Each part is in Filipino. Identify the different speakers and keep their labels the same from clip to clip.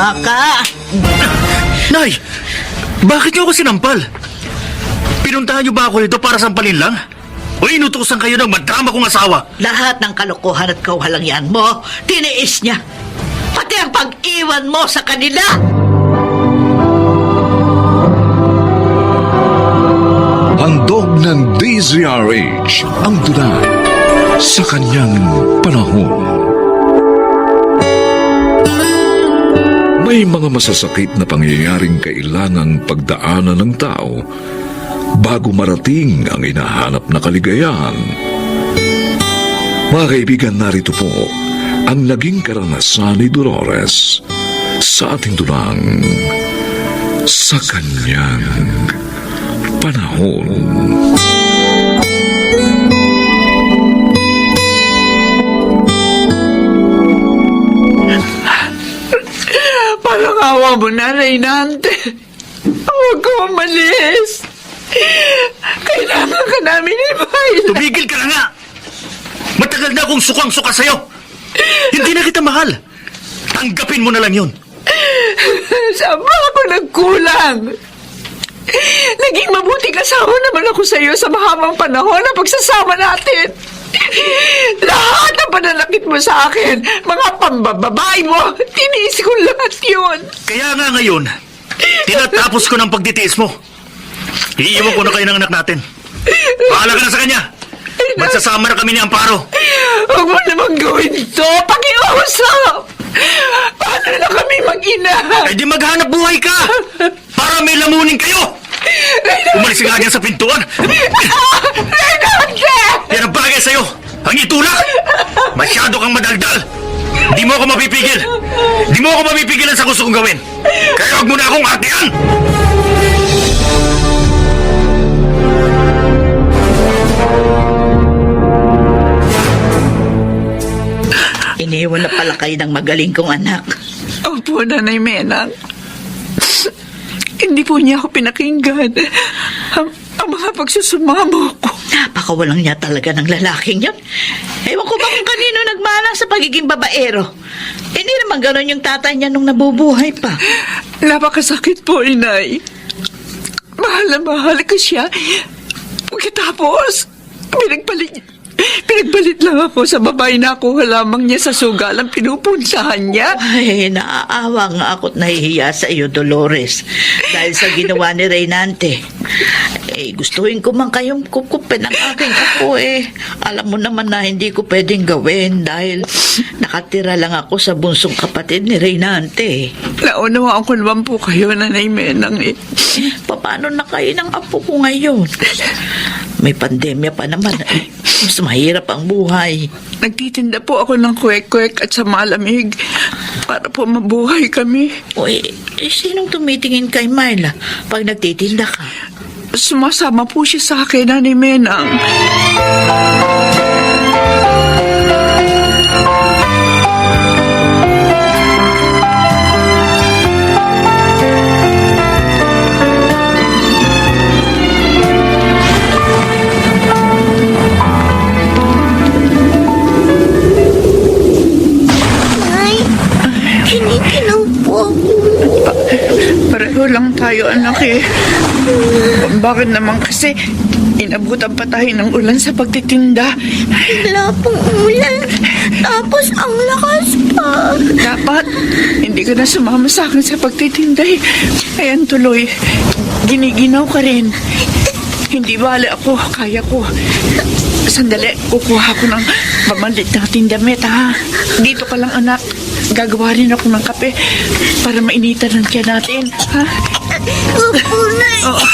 Speaker 1: Tanga ka!
Speaker 2: Nay! Bakit niyo ako sinampal? Pinuntahan niyo ba ako dito para sampalin lang? O inutusan kayo ng madrama kong asawa?
Speaker 1: Lahat ng kalokohan at kawalangyaan mo, tiniis niya. Pati ang pag-iwan mo sa kanila!
Speaker 3: Handog ng DZRH ang tunay sa kanyang panahon. May mga masasakit na pangyayaring kailangang pagdaanan ng tao bago marating ang hinahanap na kaligayahan. Mga kaibigan, narito po ang naging karanasan ni Dolores sa ating dulang sa kanyang panahon.
Speaker 4: Parang awa mo na, Reynante. Huwag ka umalis. Kailangan ka namin ni Myla.
Speaker 2: Tumigil ka na nga! Matagal na akong sukang-suka sa'yo! Hindi na kita mahal! Tanggapin mo na lang yun!
Speaker 4: Saan ba ako nagkulang? Naging mabuting asawa naman ako sa iyo sa mahabang panahon na pagsasama natin. Lahat ng pananakit mo sa akin, mga pambababae mo, tiniis ko lahat yun.
Speaker 2: Kaya nga ngayon, tinatapos ko ng pagtitiis mo. Iiwan ko na kayo ng anak natin. Bahala ka na sa kanya. Magsasama na kami ni Amparo.
Speaker 4: Huwag mo naman gawin ito. Pakiusap. Paano na kami mag-ina?
Speaker 2: Eh di maghanap buhay ka! Para may lamunin kayo! Umalis nga niya sa pintuan!
Speaker 4: Renante!
Speaker 2: Yan ang bagay sa'yo! Ang itulak! Masyado kang madaldal! Di mo ako mapipigil! Di mo ako mapipigilan sa gusto kong gawin! Kaya huwag mo na akong artihan!
Speaker 1: Iniwan na pala kayo ng magaling kong anak.
Speaker 4: Opo, Nanay Menang. Hindi po niya ako pinakinggan. Ang mga pagsusumamo ko.
Speaker 1: Napakawalang niya talaga ng lalaking yun. Ewan ko ba kung kanino nagmana sa pagiging babaero. Hindi naman gano'n yung tatay niya nung nabubuhay pa.
Speaker 4: Napakasakit po, Inay. Mahal na mahal ko siya. Pagkatapos, pinagbalit lang ako sa babae na ako lamang niya sa sugalang pinupunsahan niya.
Speaker 1: Ay, naaawa nga ako't nahihiya sa iyo, Dolores. Dahil sa ginawa ni Reynante. Gustuhin ko man kayong kukupin ang aking apo Alam mo naman na hindi ko pwedeng gawin dahil nakatira lang ako sa bunsong kapatid ni Reynante.
Speaker 4: Naunawaan ko naman po kayo, Nanay Menang
Speaker 1: Paano na kayo ng apo ko ngayon? May pandemya pa naman. Mas mahirap ang buhay.
Speaker 4: Nagtitinda po ako ng kwek-kwek at sa malamig para po mabuhay kami.
Speaker 1: Uy, sinong tumitingin kay Myla pag nagtitinda ka?
Speaker 4: Sumasama po siya sa akin, Nanay Menang. Pareho lang tayo, anak Bakit naman kasi inabutan pa tayo ng ulan sa pagtitinda?
Speaker 5: Wala pong ulan. Tapos ang lakas pa.
Speaker 4: Dapat hindi ka na sumama sa akin sa pagtitinda Ayan tuloy, giniginaw ka rin. Hindi bale ako, kaya ko. Sandali, kukuha ko ng pamalit nating damit, ha? Dito ka lang, anak. Gagawa rin ako ng kape para mainitan ang tiyan natin, ha?
Speaker 5: Opo, Nay.
Speaker 4: Oo.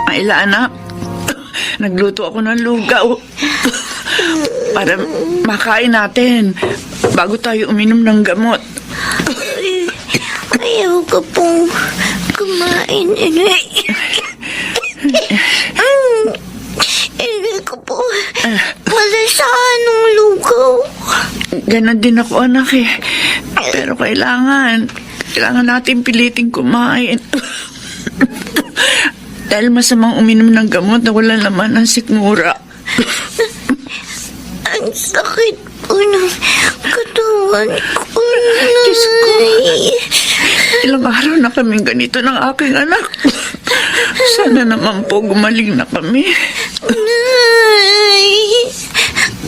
Speaker 4: Maila, anak. Nagluto ako ng lugaw para makain natin bago tayo uminom ng gamot.
Speaker 5: Ayaw ko pong kumain. Hindi ko po malasahan ng lugaw.
Speaker 4: Ganon din ako, anak Pero kailangan Kailangan natin piliting kumain. Dahil masamang uminom ng gamot na wala naman ang sikmura.
Speaker 5: Ang sakit po ng katawan ko,
Speaker 4: Diyos ko.
Speaker 5: Nay.
Speaker 4: Ilang araw na kaming ganito ng aking anak. Sana naman po gumaling na kami.
Speaker 5: Nay.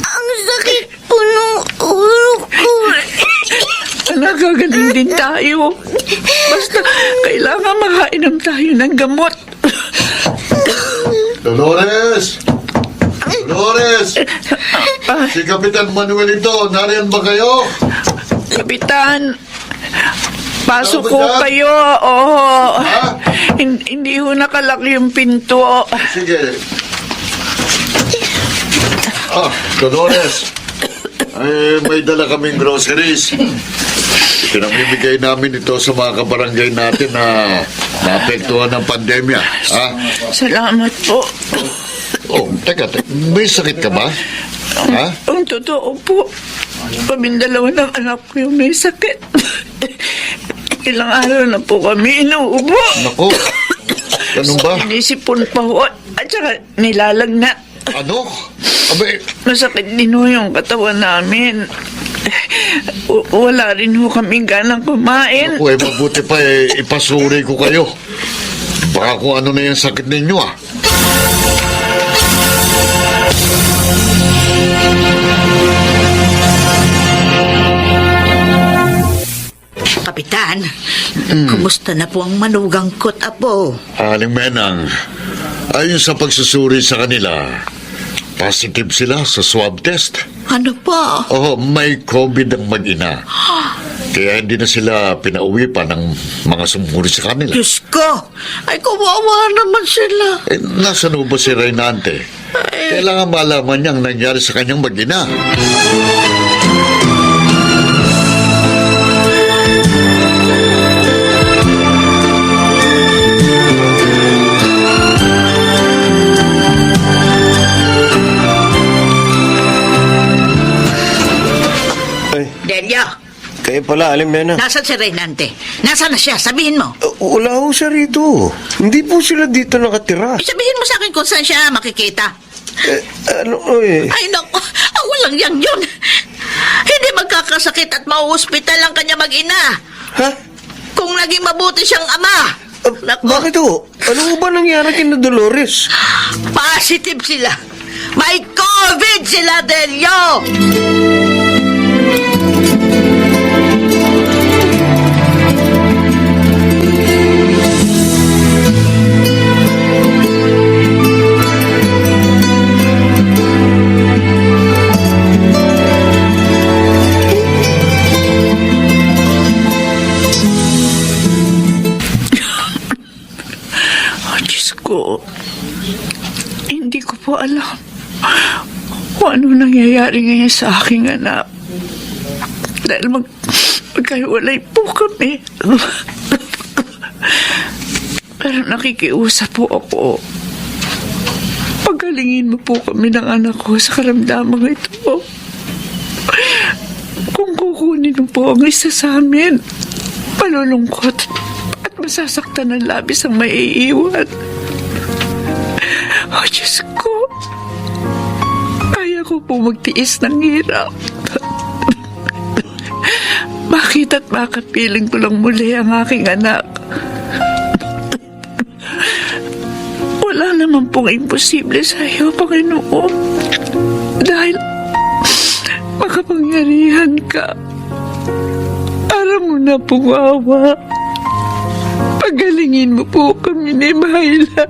Speaker 5: Ang sakit po ng ulo ko.
Speaker 4: Nagagaling din tayo. Basta kailangan makainom tayo ng gamot.
Speaker 6: Dolores! Dolores! Si Kapitan Manuel ito, nariyan ba kayo?
Speaker 4: Kapitan, pasok
Speaker 6: Ano
Speaker 4: ko
Speaker 6: ba yan?
Speaker 4: kayo. Oo.
Speaker 6: Ha?
Speaker 4: Hindi ho nakalak yung pinto.
Speaker 6: Sige. Dolores. May dala kaming groceries. Pinamimigay namin ito sa mga kabarangay natin na naapektuhan ng pandemya. Ha?
Speaker 4: Salamat po.
Speaker 6: Oh, teka. May sakit ka ba? Ha?
Speaker 4: Ang totoo po, kaming dalawa ng anak ko yung may sakit. Ilang araw na po kami inuubo.
Speaker 6: Naku. Ganun ba?
Speaker 4: Inisipon pa ho. At saka nilalagnat.
Speaker 6: Ano? Abay,
Speaker 4: Masakit din ho yung katawan namin. Wala rin ho kaming ganang kumain.
Speaker 6: naku, mabuti pa ipasuri ko kayo. Baka kung ano na yung sakit ninyo, ah.
Speaker 1: Kapitan, kumusta na po ang manugang kot, apo?
Speaker 6: Aling Menang, ayon sa pagsusuri sa kanila, positive sila sa swab test.
Speaker 1: Ano pa?
Speaker 6: Oo, may COVID ang mag-ina. Kaya hindi na sila pinauwi pa ng mga sumuri sa kanila.
Speaker 1: Diyos ko! Ay, kawawa naman sila.
Speaker 6: Nasaan ba si Reynante? Kailangan malaman niya ang nangyari sa kanyang mag-ina.
Speaker 7: Ay,
Speaker 1: Delio,
Speaker 7: kayo pala, Aling Mena.
Speaker 1: nasaan si Reynante? Nasaan na siya? Sabihin mo.
Speaker 7: Wala ho siya rito. Hindi po sila dito nakatira.
Speaker 1: Sabihin mo sa akin kung saan siya makikita.
Speaker 7: Ay,
Speaker 1: Ay, naku, walang yang yun. Hindi magkakasakit at mauhospital ang kanya mag-ina.
Speaker 7: ha?
Speaker 1: Kung naging mabuti siyang ama. Naku,
Speaker 7: Bakit ho? Ano ho ba nangyari kina Dolores?
Speaker 1: positive sila. May COVID sila, Delio!
Speaker 4: Oh, Diyos ko. Hindi ko po alam kung ano nangyayari ngayon sa aking anak. Dahil magkahiwalay po kami. Pero nakikiusap po ako. Pagalingin mo po kami ng anak ko sa karamdamang ito. Kung kukunin mo po ang isa sa amin, palulungkot at masasaktan ng labis ang maiiwan. Oh, Diyos ko. Kaya ko po magtiis ng hirap. Makita at makapiling ko lang muli ang aking anak. Wala naman pong imposible sa iyo, Panginoon. Dahil makapangyarihan ka. Alam mo na pong awa. Pagalingin mo po kami ni Mahila.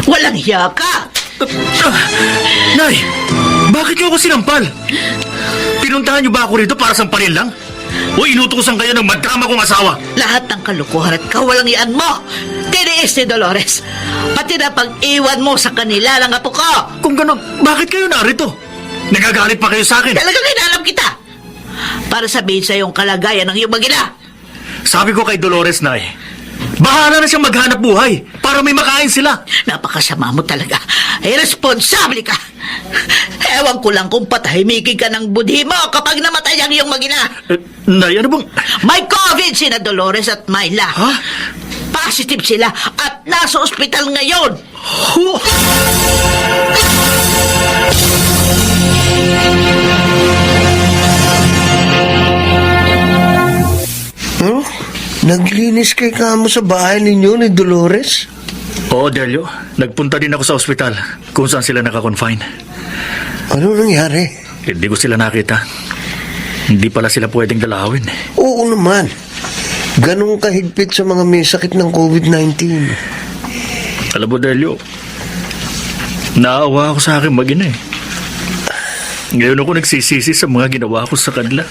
Speaker 1: Walang hiya ka!
Speaker 2: Nay, bakit niyo ako sinampal? Pinuntahan niyo ba ako rito para sampalin lang? O inutusan kayo ng magkama kong asawa?
Speaker 1: Lahat ng kalukuhan at kawalangian mo, tiniis ni Dolores. Pati na pag-iwan mo sa kanila ng apo ko.
Speaker 2: Kung gano'n, bakit kayo narito? Nagagalit pa kayo sa akin?
Speaker 1: Talagang hinalam kita. Para sabihin sa iyong kalagayan ng iyong mag-ina.
Speaker 2: Sabi ko kay Dolores, Nay, bahala na siyang maghanap buhay para may makain sila.
Speaker 1: Napakasama mo talaga. Irresponsable ka. Ewan ko lang kung patahimikin ka ng budhi mo kapag namatay ang iyong magina.
Speaker 2: Nay, ano bang...
Speaker 1: May COVID sina Dolores at Myla.
Speaker 2: Ha?
Speaker 1: Positive sila at nasa ospital ngayon.
Speaker 2: Huh?
Speaker 7: Ano? Naglinis kay kamo sa bahay ninyo ni Dolores?
Speaker 2: Oo, Delio. Nagpunta din ako sa ospital kung saan sila nakakonfine.
Speaker 7: Ano nangyari?
Speaker 2: Hindi ko sila nakita. Hindi pala sila pwedeng dalawin.
Speaker 7: Oo naman. Ganong kahigpit sa mga may sakit ng COVID-19.
Speaker 2: Alam mo, Delio, naawa ako sa akin mag-ina eh. Ngayon ako nagsisisi sa mga ginawa ko sa kanila.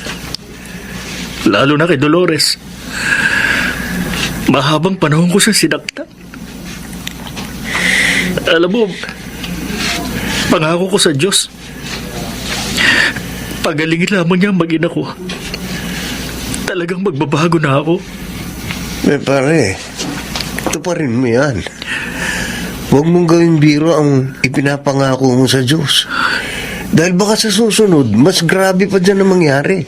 Speaker 2: Lalo na kay Dolores. Mahabang panahon ko siya sinaktan. Alam mo, pangako ko sa Diyos, pagalingin lamang niya ang mag-ina ko. Talagang magbabago na ako.
Speaker 7: Pare, ito pa rin mo yan. Huwag mong gawing biro ang ipinapangako mo sa Diyos. Dahil baka sa susunod, mas grabe pa dyan ang mangyari.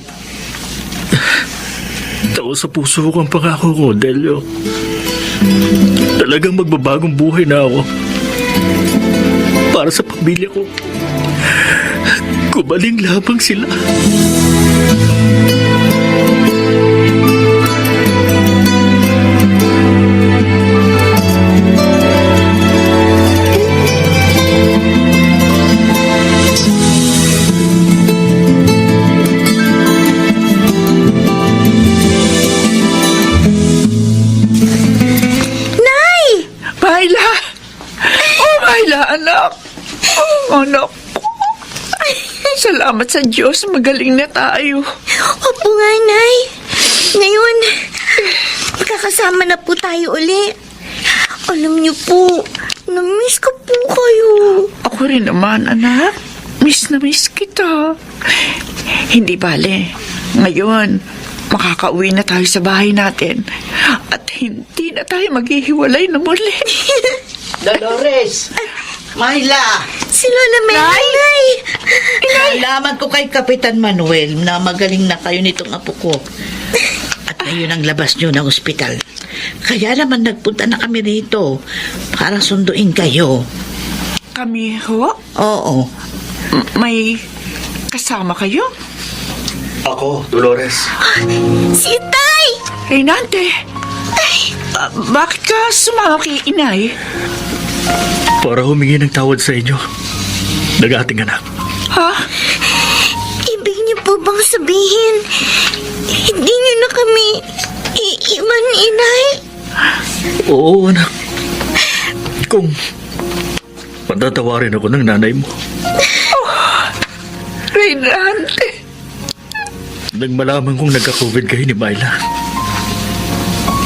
Speaker 2: Tao sa puso ko ang pangako ko, Delio. Talagang magbabagong buhay na ako. Para sa pamilya ko. Kumaling lamang sila.
Speaker 4: Myla! Oh, Myla, anak! Oh, anak ko. Salamat sa Diyos, magaling na tayo.
Speaker 5: Opo nga, Nay. Ngayon, magkakasama na po tayo uli. Alam niyo po, na-miss ko po kayo.
Speaker 4: Ako rin naman, anak. Miss na miss kita. Hindi bale. Ngayon, makakauwi na tayo sa bahay natin. At hindi na tayo maghihiwalay na muli.
Speaker 1: Dolores! Myla!
Speaker 5: Si Lola May, Nay!
Speaker 1: Nalaman ko kay Kapitan Manuel na magaling na kayo nitong apo ko. At ngayon ang labas nyo ng ospital. Kaya naman nagpunta na kami rito para sunduin kayo.
Speaker 4: Kami ho?
Speaker 1: Oo.
Speaker 4: May kasama kayo?
Speaker 2: Ako, Dolores.
Speaker 5: Si Tay!
Speaker 4: Reynante! Bakit ka sumama kay inay?
Speaker 2: Para humingi ng tawad sa inyo. Nag-ating anak.
Speaker 4: Ha?
Speaker 5: Ibig niyo po bang sabihin, hindi niyo na kami iiwan, Inay?
Speaker 2: Oo, anak. Kung patatawarin ako ng nanay mo.
Speaker 4: Reynante!
Speaker 2: Nang malaman kong nagka-COVID kayo ni Myla,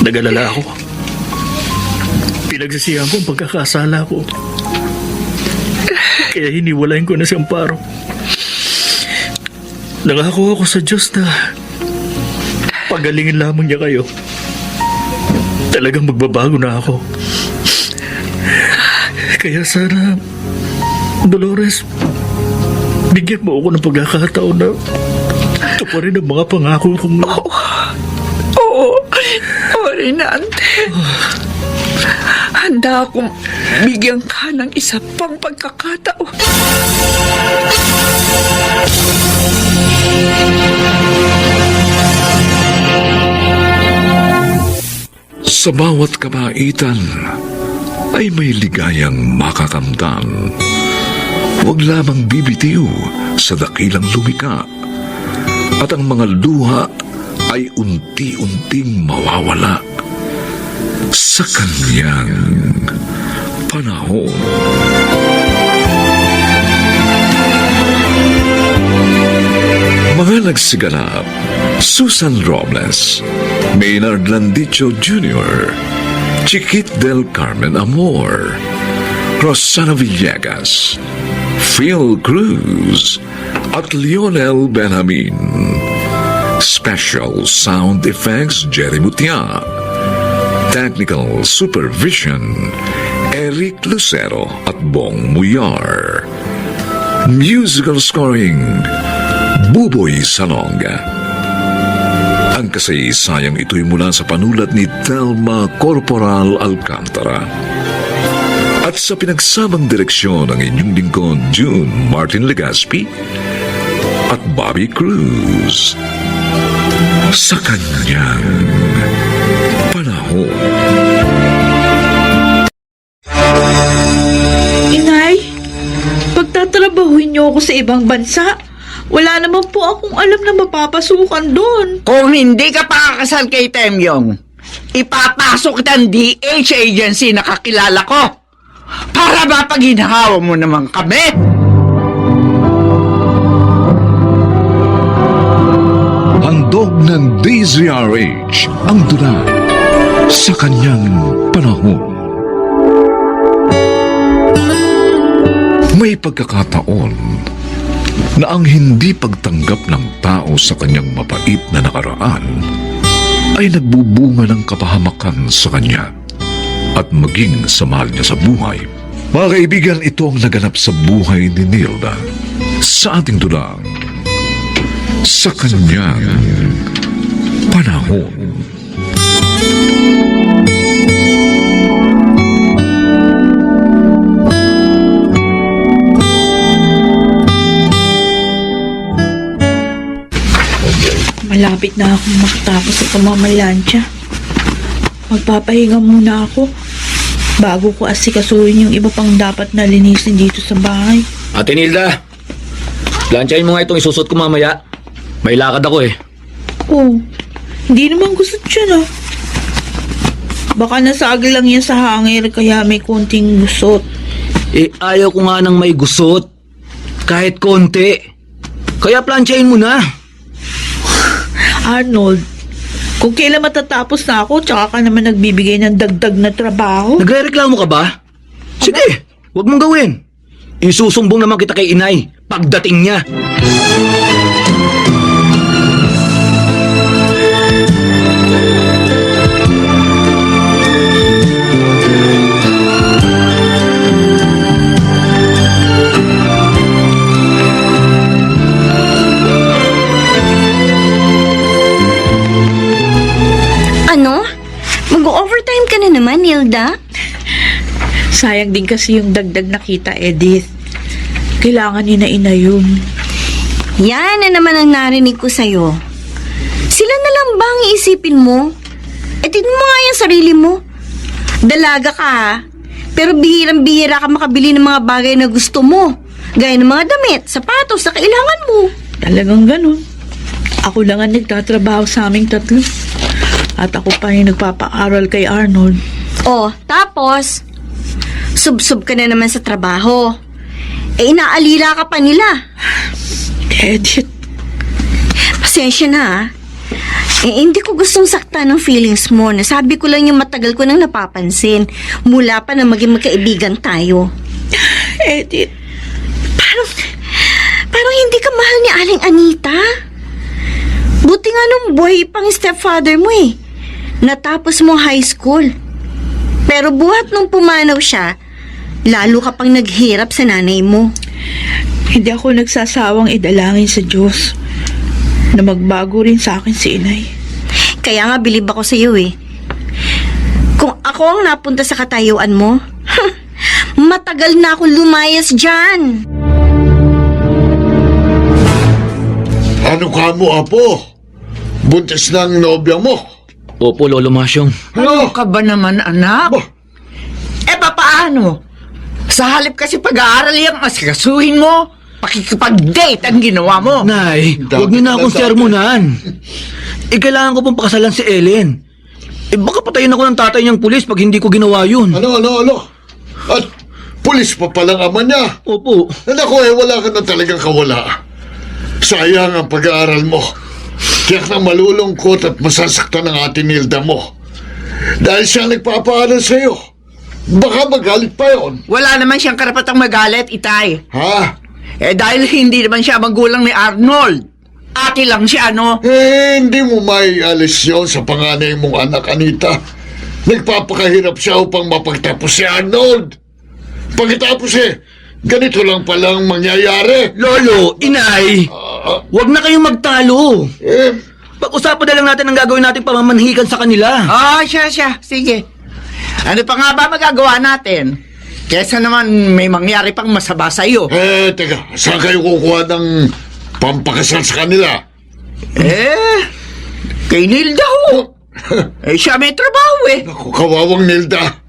Speaker 2: nag-alala ako. Pinagsisihan ko ang pagkakasala ko. Kaya hiniwalayin ko na si Amparo. Nangako ako sa Diyos na pagalingin lamang niya kayo. Talagang magbabago na ako. Kaya sana, Dolores, bigyan mo ako ng pagkakataon na tuparin ang mga pangako kong...
Speaker 4: Oo, Reynante. Handa akong bigyan ka ng isa pang pagkakataon.
Speaker 3: Sa bawat kabaitan ay may ligayang makakamtan. Huwag lamang bibitiw sa dakilang lumika at ang mga luha ay unti-unting mawawala sa kanyang panahon. Mga nagsiganap, Susan Robles, Maynard Landicho Jr., Chiquit del Carmen Amor, Rosana Villegas, Phil Cruz, at Lionel Benjamin. Special Sound Effects Jerry Mutia. Technical Supervision Eric Lucero at Bong Muyar. Musical Scoring Buboy Salonga. Ang kasaysayang ito'y mula sa panulat ni Thelma Corporal Alcantara. At sa pinagsamang direksyon ng inyong lingkod June Martin Legaspi at Bobby Cruz. Sa kanyang panahon.
Speaker 1: Inay, pagtatrabahuin niyo ako sa ibang bansa, wala naman po akong alam na mapapasukan doon.
Speaker 4: Kung hindi ka pakakasal kay Temyong, ipapasok kitang DH agency na kakilala ko para mapaginawa mo naman kami.
Speaker 3: Handog ng DZRH ang tula sa kanyang panahon. May pagkakataon na ang hindi pagtanggap ng tao sa kanyang mapait na nakaraan ay nagbubunga ng kapahamakan sa kanya at maging sa mahal niya sa buhay. Mga kaibigan, ito ang naganap sa buhay ni Nilda sa ating tulang sa kanyang panahon.
Speaker 1: Malapit na akong makatapos sa pamamalansya. Magpapahinga muna ako bago ko asikasuhin yung iba pang dapat na linisin dito sa bahay.
Speaker 8: Ate Nilda, planchain mo nga itong isusot ko mamaya. May lakad ako eh.
Speaker 1: Oh, hindi naman gusto dyan ah. Baka nasagi lang yan sa hangir kaya may konting gusot.
Speaker 8: Eh, ayaw ko nga ng may gusot. Kahit konti. Kaya planchain mo na.
Speaker 1: Arnold, kung kailan matatapos na ako, tsaka ka naman nagbibigay ng dagdag na trabaho.
Speaker 8: Nagre-reklamo ka ba? Sige, wag mong gawin. Isusumbong naman kita kay inay pagdating niya.
Speaker 5: Ano? Mag-overtime ka na naman, Nilda?
Speaker 1: Sayang din kasi yung dagdag na kita, Edith. Kailangan ni na ina yun.
Speaker 5: Yan na naman ang narinig ko sa'yo. Sila na lang ba ang iisipin mo? E tignan mo nga yung sarili mo. Dalaga ka ha? Pero bihirang-bihira ka makabili ng mga bagay na gusto mo. Gaya ng mga damit, sapatos na kailangan mo.
Speaker 1: Talagang ganun. Ako lang ang nagtatrabaho sa aming tatlo. At ako pa yung nagpapaaral kay Arnold.
Speaker 5: Oh, tapos, sub-sub ka na naman sa trabaho. Eh, inaalila ka pa nila.
Speaker 1: Edith,
Speaker 5: Pasensya na ha. Eh, hindi ko gustong saktan ng feelings mo. Nasabi ko lang yung matagal ko nang napapansin. Mula pa na maging magkaibigan tayo.
Speaker 1: Edith,
Speaker 5: Parang hindi ka mahal ni Aling Anita. Buti nga nung buhay pang stepfather mo eh. Natapos mo high school. Pero buhat nung pumanaw siya, lalo ka pang naghirap sa nanay mo.
Speaker 1: hindi ako nagsasawang idalangin sa Diyos na magbago rin sa akin si inay.
Speaker 5: Kaya nga bilib ako sa iyo eh. Kung ako ang napunta sa katayuan mo, matagal na akong lumayas dyan.
Speaker 6: Ano ka mo, Apo? Buntis na ang nobya mo.
Speaker 8: Opo, Lolo Masyong.
Speaker 4: Ano ka ba naman, anak?
Speaker 6: Ba?
Speaker 4: Eh, papaano? Sa halip kasi pag-aaral yung asikasuhin mo, pakikipag-date ang ginawa mo.
Speaker 8: Nay, huwag niyo na akong sermonan. Kailangan ko pong pakasalan si Ellen. Baka patayin ako ng tatay niyang pulis pag hindi ko ginawa yun.
Speaker 6: Ano? At pulis pa palang ama niya.
Speaker 8: Opo.
Speaker 6: Naku wala ka na talagang kawala. Sayang ang pag-aaral mo. Tiyak na malulungkot at masasaktan ang ate Nilda mo. Dahil siya nagpapaaral sa'yo. Baka magalit pa yon.
Speaker 4: Wala naman siyang karapatang magalit, Itay.
Speaker 6: Ha?
Speaker 4: Eh, dahil hindi naman siya magulang ni Arnold. ate lang siya, no?
Speaker 6: Hindi mo maialis yun sa panganay mong anak, Anita. Nagpapakahirap siya upang mapagtapos si Arnold. Pagkatapos ganito lang palang mangyayari.
Speaker 8: Lolo, inay, wag na kayong magtalo.
Speaker 6: Eh,
Speaker 8: Pag-usapan na lang natin ang gagawin nating pamamanhikan sa kanila.
Speaker 4: Siya. Sige. Ano pa nga ba magagawa natin? Kesa naman may mangyari pang masama sa'yo.
Speaker 6: teka, saan kayo kukuha ng pampakasal sa kanila?
Speaker 4: Kay Nilda ho. Siya may trabaho
Speaker 6: Naku, kawawang Nilda.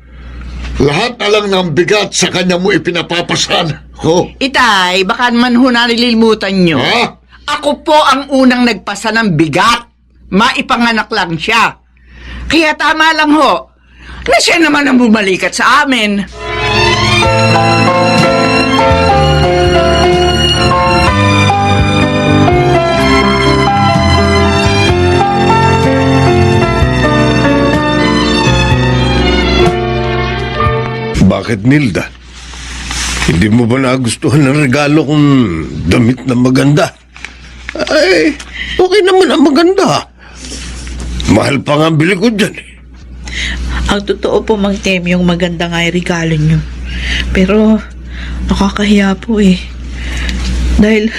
Speaker 6: Lahat na lang ng bigat sa kanya mo ipinapapasan.
Speaker 4: Itay, baka naman ho nalilimutan nyo.
Speaker 6: Ha?
Speaker 4: Ako po ang unang nagpasa ng bigat. Maipanganak lang siya. Kaya tama lang ho, na siya naman ang bumalikat sa amin.
Speaker 7: Bakit, Nilda? Hindi mo ba nagustuhan ng regalo kong damit na maganda? Ay, okay naman ang maganda. Mahal pa nga ang bili ko dyan.
Speaker 1: Ang totoo po, Mang Tem, yung maganda nga yung regalo nyo. Pero, nakakahiya po eh. Dahil,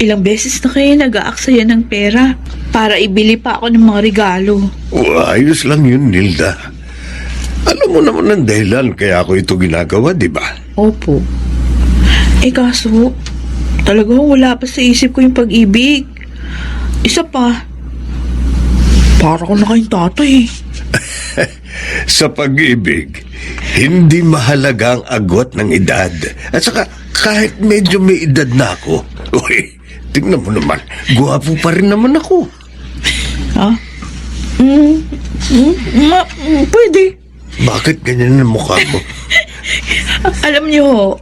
Speaker 1: ilang beses na kayo nag-aaksaya ng pera para ibili pa ako ng mga regalo.
Speaker 7: Ayos lang yun, Nilda. Alam mo naman ang dahilan kaya ako ito ginagawa, di ba?
Speaker 1: Opo. Kaso, talagang wala pa sa isip ko yung pag-ibig. Isa pa, para ko na kayong tatay.
Speaker 7: Sa pag-ibig, hindi mahalaga ang agwat ng edad. At saka, kahit medyo may edad na ako, uy, tingnan mo naman, guwapo pa rin naman ako.
Speaker 1: Ha? Pwede.
Speaker 7: Bakit ganyan ang mukha mo?
Speaker 1: Alam niyo,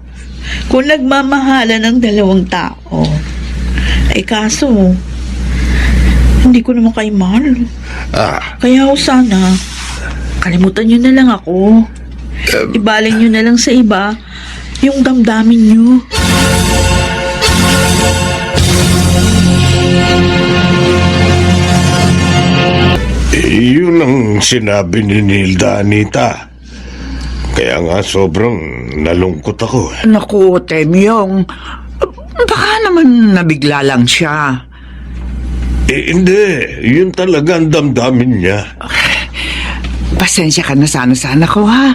Speaker 1: kung nagmamahala ng dalawang tao, kaso, hindi ko naman kayo mahal. Kaya sana, kalimutan niyo na lang ako. Ibaling niyo na lang sa iba yung damdamin niyo.
Speaker 7: Yun ang sinabi ni Nilda, Anita. Kaya nga sobrang nalungkot ako.
Speaker 4: Naku, Temyong, baka naman nabigla lang siya.
Speaker 7: Hindi. Yun talaga ang damdamin niya.
Speaker 4: Pasensya ka na sana ko, ha?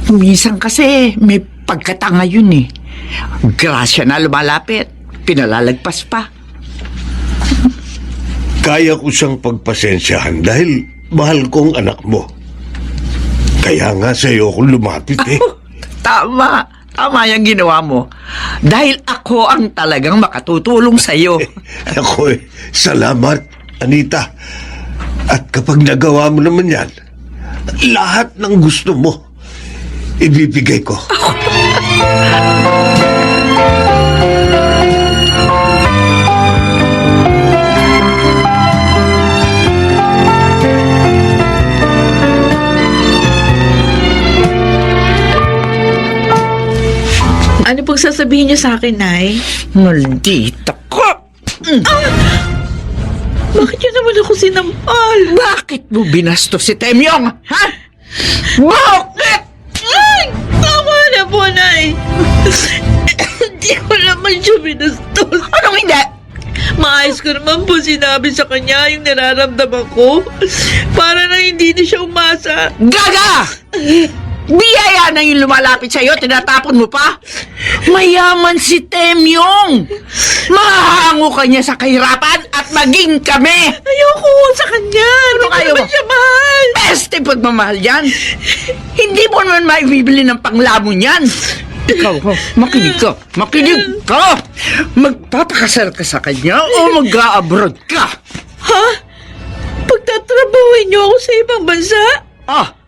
Speaker 4: Minsan kasi may pagkatanga yun eh. Grasya na lumalapit, pinalalagpas pa.
Speaker 7: Kaya ko siyang pagpasensyahan dahil mahal ko ang anak mo. Kaya nga sa'yo ako lumapit eh.
Speaker 4: Tama yung ginawa mo. Dahil ako ang talagang makatutulong sa'yo.
Speaker 7: Ako salamat, Anita. At kapag nagawa mo naman yan, lahat ng gusto mo, ibibigay ko.
Speaker 1: Ano pong sasabihin niyo sa akin, Nay?
Speaker 4: Maldita ko!
Speaker 1: Bakit niyo naman ako sinampal?
Speaker 4: Bakit mo binastos si Temyong? Ha? Bakit?
Speaker 1: Ay! Tama na po, Nay! Hindi ko naman siya binastos.
Speaker 4: Anong hindi?
Speaker 1: Maayos ko naman po sinabi sa kanya yung nararamdaman ko. Para na hindi na siya umasa.
Speaker 4: Gaga! Biyaya na yung lumalapit sa'yo, tinatapon mo pa? Mayaman si Temyong! Mahahango ka niya sa kahirapan at maging kami!
Speaker 1: Ayoko sa kanya. Hindi ko
Speaker 4: ayaw
Speaker 1: naman
Speaker 4: mo?
Speaker 1: siya mahal.
Speaker 4: Beste pagmamahal yan! Hindi mo naman maibibili ng panglamon yan! Ikaw, makinig ka! Magpapakasal ka sa kanya o mag-a-abroad ka?
Speaker 1: Ha? Pagtatrabahuin niyo ako sa ibang bansa?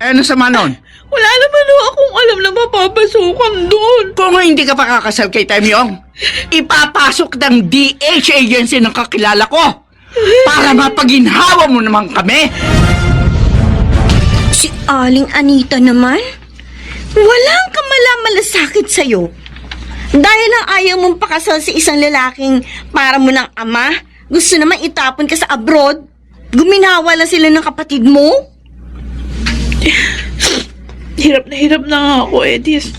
Speaker 4: Ano sa manon?
Speaker 1: Wala naman ho akong alam na mapapasukan doon.
Speaker 4: Kung hindi ka pa kakasal kay Temyong, ipapasok ng DH agency ng kakilala ko para mapaginhawa mo naman kami.
Speaker 5: Si Aling Anita naman? Walang kamala-malasakit sa'yo. Dahil lang ayaw mong pakasal sa isang lalaking para mo ng ama Gusto naman itapon ka sa abroad? Guminawa lang sila ng kapatid mo?
Speaker 1: Hirap na nga ako, Edis.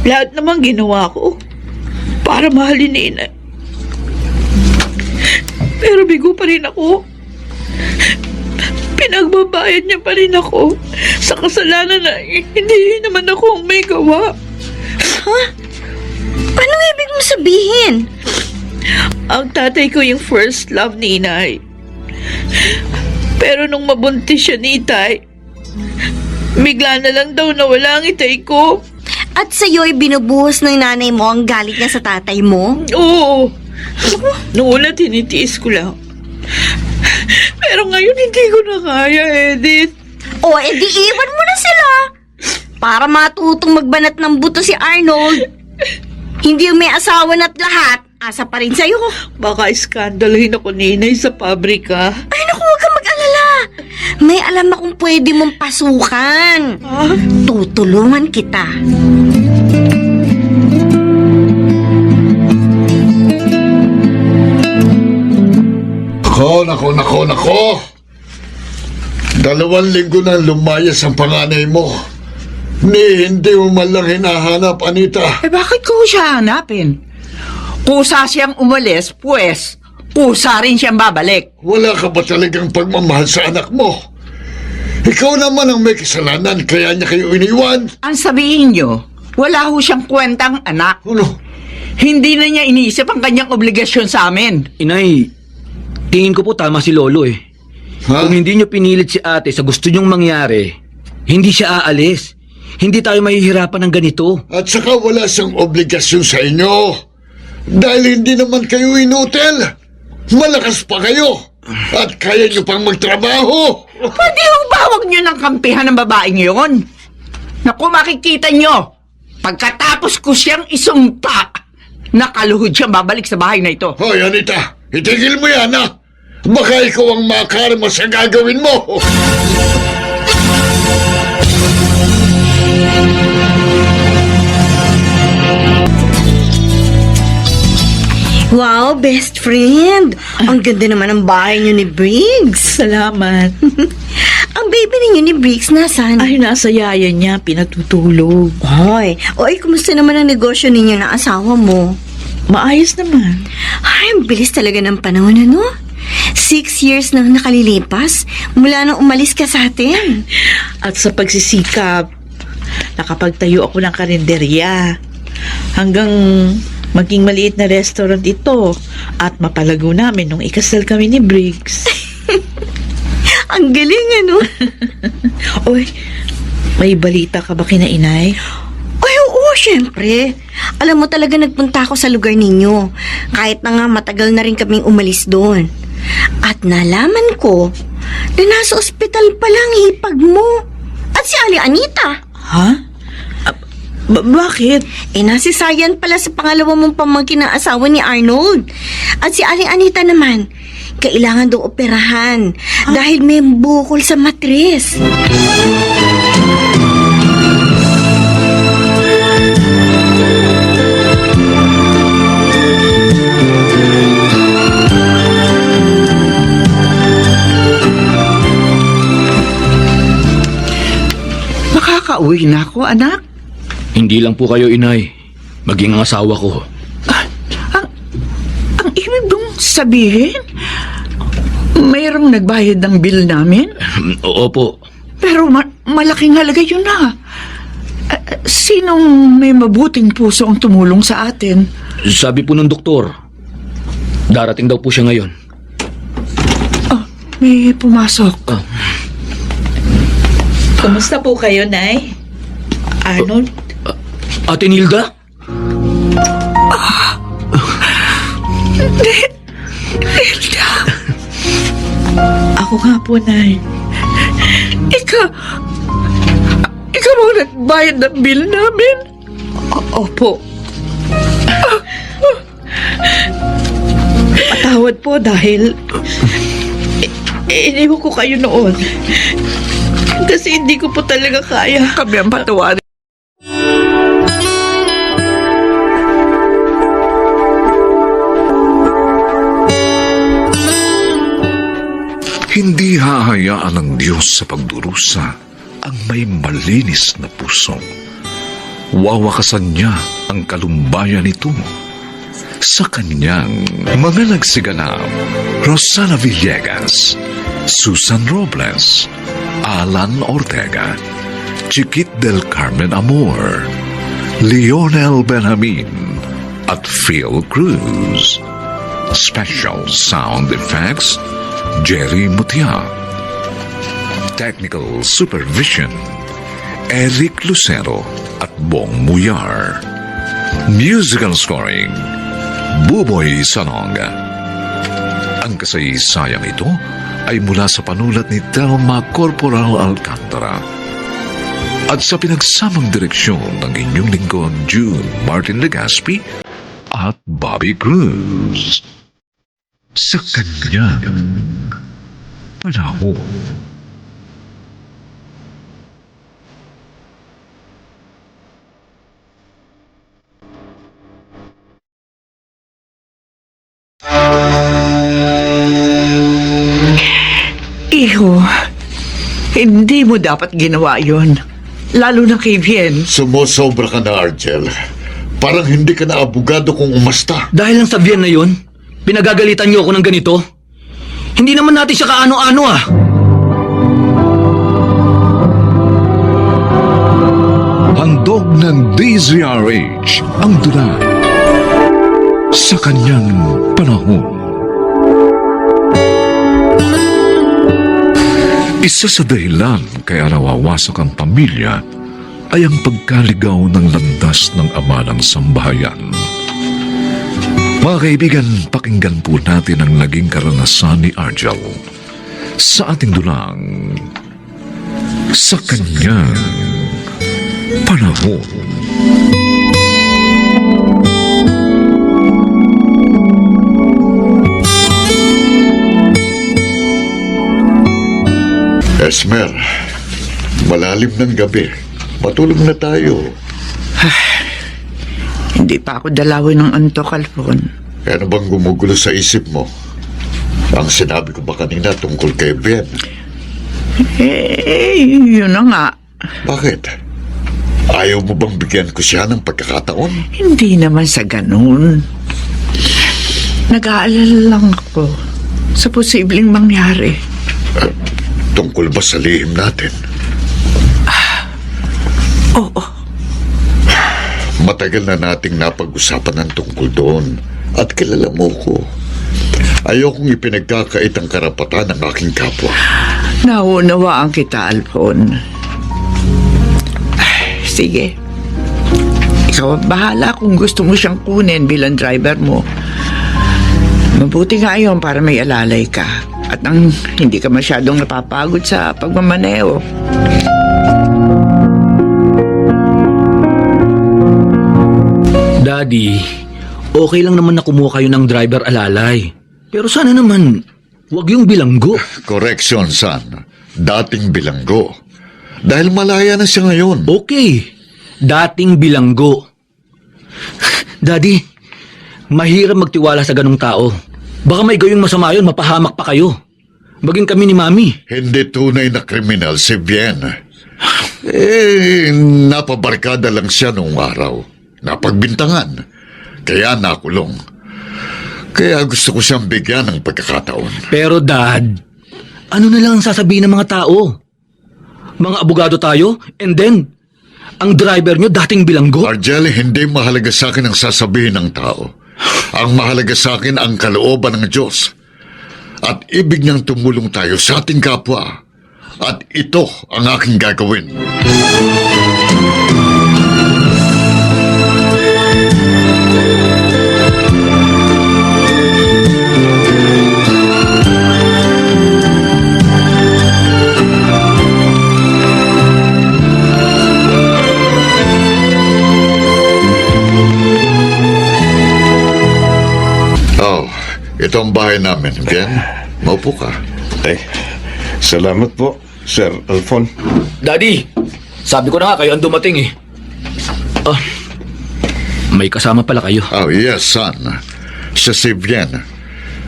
Speaker 1: Lahat naman ginawa ko para mahalin ni Inay. Pero bigo pa rin ako. Pinagbabayad niya pa rin ako sa kasalanan na hindi naman ako ang may gawa.
Speaker 5: Ha? Anong ibig mo sabihin?
Speaker 1: Ang tatay ko yung first love ni Inay. Pero nung mabuntis siya ni Itay, bigla na lang daw nawala ang Itay ko.
Speaker 5: At sa'yo'y binubuhos ng nanay mo ang galit niya sa tatay mo?
Speaker 1: Oo. Noong una tinitiis ko lang. Pero ngayon hindi ko na kaya, Edith.
Speaker 5: O, edi iwan mo na sila. Para matutong magbanat ng buto si Arnold. Hindi yung may asawa na't lahat, asa pa rin sa'yo.
Speaker 1: Baka iskandalhin ako ni Inay sa pabrika.
Speaker 5: Ay, naku, huwag kang mag-alala. May alam akong pwede mong pasukan.
Speaker 1: Ha?
Speaker 5: Tutulungan kita.
Speaker 6: Nako. 2 linggo na lumayas ang panganay mo. Hindi mo man lang hinahanap, Anita.
Speaker 4: Bakit ko siya hanapin? Kusa siyang umalis, pues, kusa rin siyang babalik.
Speaker 6: Wala ka ba talagang pagmamahal sa anak mo? Ikaw naman ang may kasalanan, kaya niya kayo iniwan.
Speaker 4: Ang sabihin niyo, wala ho siyang kwentang anak.
Speaker 6: Ano?
Speaker 4: Hindi na niya iniisip ang kanyang obligasyon sa amin.
Speaker 8: Inay, tingin ko po tama si Lolo eh.
Speaker 6: Ha?
Speaker 8: Kung hindi nyo pinilit si ate sa gusto nyong mangyari, hindi siya aalis. Hindi tayo mahihirapan ng ganito.
Speaker 6: At saka wala siyang obligasyon sa inyo. Dahil hindi naman kayo inutil. Malakas pa kayo. At kaya niyo pang magtrabaho.
Speaker 4: Pwede ho ba huwag niyo nang kampihan ng babaeng yun? Naku, makikita niyo. Pagkatapos ko siyang isumpa, nakaluhod siyang babalik sa bahay na ito.
Speaker 6: Hoy, Anita, itigil mo yan, ha? Baka ikaw ang makarma sa gagawin mo.
Speaker 5: Wow, best friend. Ang ganda naman ng bahay niyo ni Briggs.
Speaker 1: Salamat.
Speaker 5: Ang baby ninyo ni Briggs, nasaan?
Speaker 1: Ay, nasa yaya niya, pinatutulog.
Speaker 5: Hoy, kumusta naman ang negosyo ninyo ng asawa mo?
Speaker 1: Maayos naman.
Speaker 5: Ay, ang bilis talaga ng panahon, ano? 6 years nang nakalilipas mula nang umalis ka sa atin.
Speaker 1: At sa pagsisikap, nakapagtayo ako ng karinderya. Hanggang maging maliit na restaurant ito at mapalago namin nung ikasal kami ni Briggs.
Speaker 5: Ang galing, ano?
Speaker 1: Oy, may balita ka ba kina Inay?
Speaker 5: Ay, oo, syempre. Alam mo talaga nagpunta ako sa lugar ninyo. Kahit na nga matagal na rin kaming umalis doon. At nalaman ko na nasa ospital pa lang hipag mo. At si Ali Anita.
Speaker 1: Ha? Bakit?
Speaker 5: Nasisayan pala sa pangalawa mong pamangkin na asawa ni Arnold. At si Ali Anita naman, kailangan daw operahan dahil may bukol sa matris.
Speaker 4: Makakauwi na ako, anak.
Speaker 8: Hindi lang po kayo, Inay. Maging ang asawa ko.
Speaker 4: Ang ibig bang sabihin, mayroong nagbayad ng bill namin?
Speaker 8: Opo.
Speaker 4: Pero malaking halaga yun na. Sinong may mabuting puso ang tumulong sa atin?
Speaker 8: Sabi po ng doktor, darating daw po siya ngayon.
Speaker 4: May pumasok.
Speaker 1: Kumusta po kayo, Nay? Arnold?
Speaker 8: Ate Nilda?
Speaker 4: Hilda,
Speaker 1: Ako nga po, Nay.
Speaker 4: ikaw ang nagbayad ng bill namin?
Speaker 1: Opo. Patawad po dahil iniwan ko kayo noon. Kasi hindi ko po talaga kaya.
Speaker 4: Kami ang patawarin.
Speaker 3: Hindi hahayaan ng Diyos sa pagdurusa ang may malinis na puso. Wawakasan niya ang kalumbayan nito. Sa kanyang mga nagsiganap, Rosana Villegas, Susan Robles, Alan Ortega, Chiquit del Carmen Amor, Lionel Benjamin, at Phil Cruz. Special sound effects, Jerry Mutia. Technical supervision, Eric Lucero at Bong Muyar. Musical scoring, Buboy Sanong. Ang kasaysayang ito ay mula sa panulat ni Telma Corporal Alcantara at sa pinagsamang direksyon ng inyong lingkod June Martin Legaspi at Bobby Cruz. Sa kanyang panahon.
Speaker 4: Iho, hindi mo dapat ginawa yon. Lalo na kay Bien.
Speaker 6: Sumusobra ka na, Argel. Parang hindi ka na abogado kung umasta.
Speaker 8: Dahil lang sa Vian na yun, pinagagalitan niyo ako ng ganito. Hindi naman natin siya kaano-ano ah.
Speaker 3: Handog ng DZRH ang dula sa kanyang panahon. Isa sa dahilan kaya nawawasak ang pamilya ay ang pagkaligaw ng landas ng ama ng sambahayan. Mga kaibigan, pakinggan po natin ang naging karanasan ni Argel sa ating dulang sa kanyang panahon.
Speaker 6: Esmer, malalim ng gabi. Matulog na tayo.
Speaker 4: Hindi pa ako dalawin ng antok, Alfon.
Speaker 6: Ano bang gumugulo sa isip mo? Ang sinabi ko ba kanina tungkol kay Ben?
Speaker 4: Yun na nga.
Speaker 6: Bakit? Ayaw mo bang bigyan ko siya ng pagkakataon?
Speaker 4: Hindi naman sa ganun. Nag-aalala lang ako sa posibleng mangyari.
Speaker 6: Tungkol ba sa lihim natin?
Speaker 4: Oo.
Speaker 6: Matagal na nating napag-usapan ng tungkol doon at kilala mo ko. Ayokong ipinagkakait ang karapatan ng aking kapwa.
Speaker 4: Naunawaan kita, Alfon. Sige. Ikaw ang bahala kung gusto mo siyang kunin bilang driver mo. Mabuti nga yun para may alalay ka. At ang hindi ka masyadong napapagod sa pagmamaneo.
Speaker 8: Daddy, okay lang naman na kumuha kayo ng driver alalay. Pero sana naman, wag yung bilanggo.
Speaker 6: Correction, son. Dating bilanggo. Dahil malaya na siya ngayon.
Speaker 8: Okay, dating bilanggo. Daddy, mahirap magtiwala sa ganong tao. Baka may gawing masama yun, mapahamak pa kayo. Baging kami ni Mami.
Speaker 6: Hindi tunay na kriminal si Bien. Napabarkada lang siya noong araw. Napagbintangan. Kaya nakulong. Kaya gusto ko siyang bigyan ng pagkakataon.
Speaker 8: Pero Dad, ano na lang ang sasabihin ng mga tao? Mga abogado tayo, and then, ang driver nyo dating bilanggo?
Speaker 6: Argel, hindi mahalaga sa akin ang sasabihin ng tao. Ang mahalaga sa akin ang kalooban ng Diyos. At ibig niyang tumulong tayo sa ating kapwa. At ito ang aking gagawin. Ito ang bahay namin. Bien, maupo ka.
Speaker 9: Ay, salamat po, Sir Alfon.
Speaker 8: Daddy, sabi ko na nga kayo ang dumating eh. May kasama pala kayo.
Speaker 6: Oh, yes, son. Siya si Bien.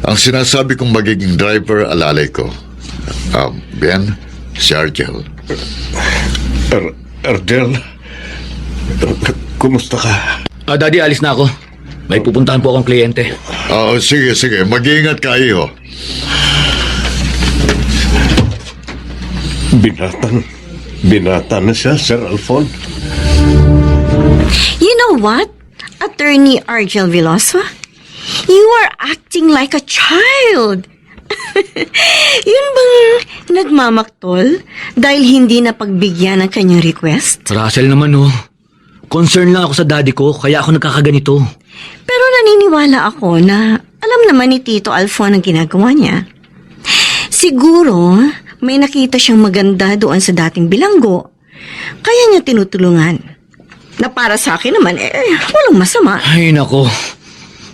Speaker 6: Ang sinasabi kong magiging driver, alalay ko. Ben, si Argel.
Speaker 9: Ardel, kumusta ka?
Speaker 8: Daddy, alis na ako. May pupuntahan po akong kliyente.
Speaker 6: Sige. Mag-iingat kayo.
Speaker 9: Binata na siya, Sir Alfon.
Speaker 5: You know what, Attorney Argel Veloso? You are acting like a child. Yun bang nagmamaktol dahil hindi napagbigyan ng kanyang request?
Speaker 8: Russell naman oh. Concern lang ako sa daddy ko, kaya ako nagkakaganito.
Speaker 5: Pero naniniwala ako na alam naman ni Tito Alfon ang ginagawa niya. Siguro, may nakita siyang maganda doon sa dating bilanggo. Kaya niya tinutulungan. Na para sa akin naman, walang masama.
Speaker 8: Ay nako,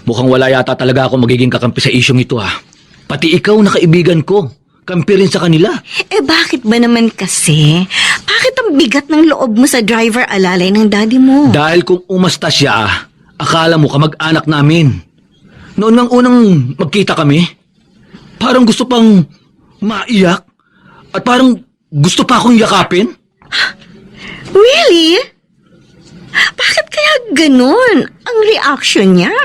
Speaker 8: mukhang wala yata talaga ako magiging kakampi sa isyong ito ah. Pati ikaw na kaibigan ko, kampi rin sa kanila.
Speaker 5: Bakit ba naman kasi? Bakit ang bigat ng loob mo sa driver alalay ng daddy mo?
Speaker 8: Dahil kung umasta siya, akala mo kamag-anak namin. Noon ngang unang magkita kami, parang gusto pang maiyak at parang gusto pa akong yakapin.
Speaker 5: Really? Bakit kaya ganun ang reaction niya?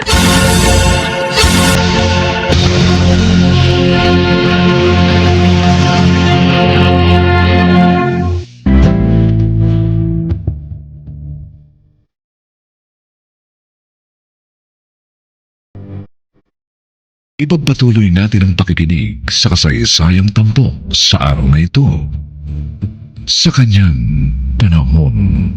Speaker 3: Ipagpatuloy natin ang pakikinig sa kasaysayang tampok sa araw na ito. Sa kanyang panahon.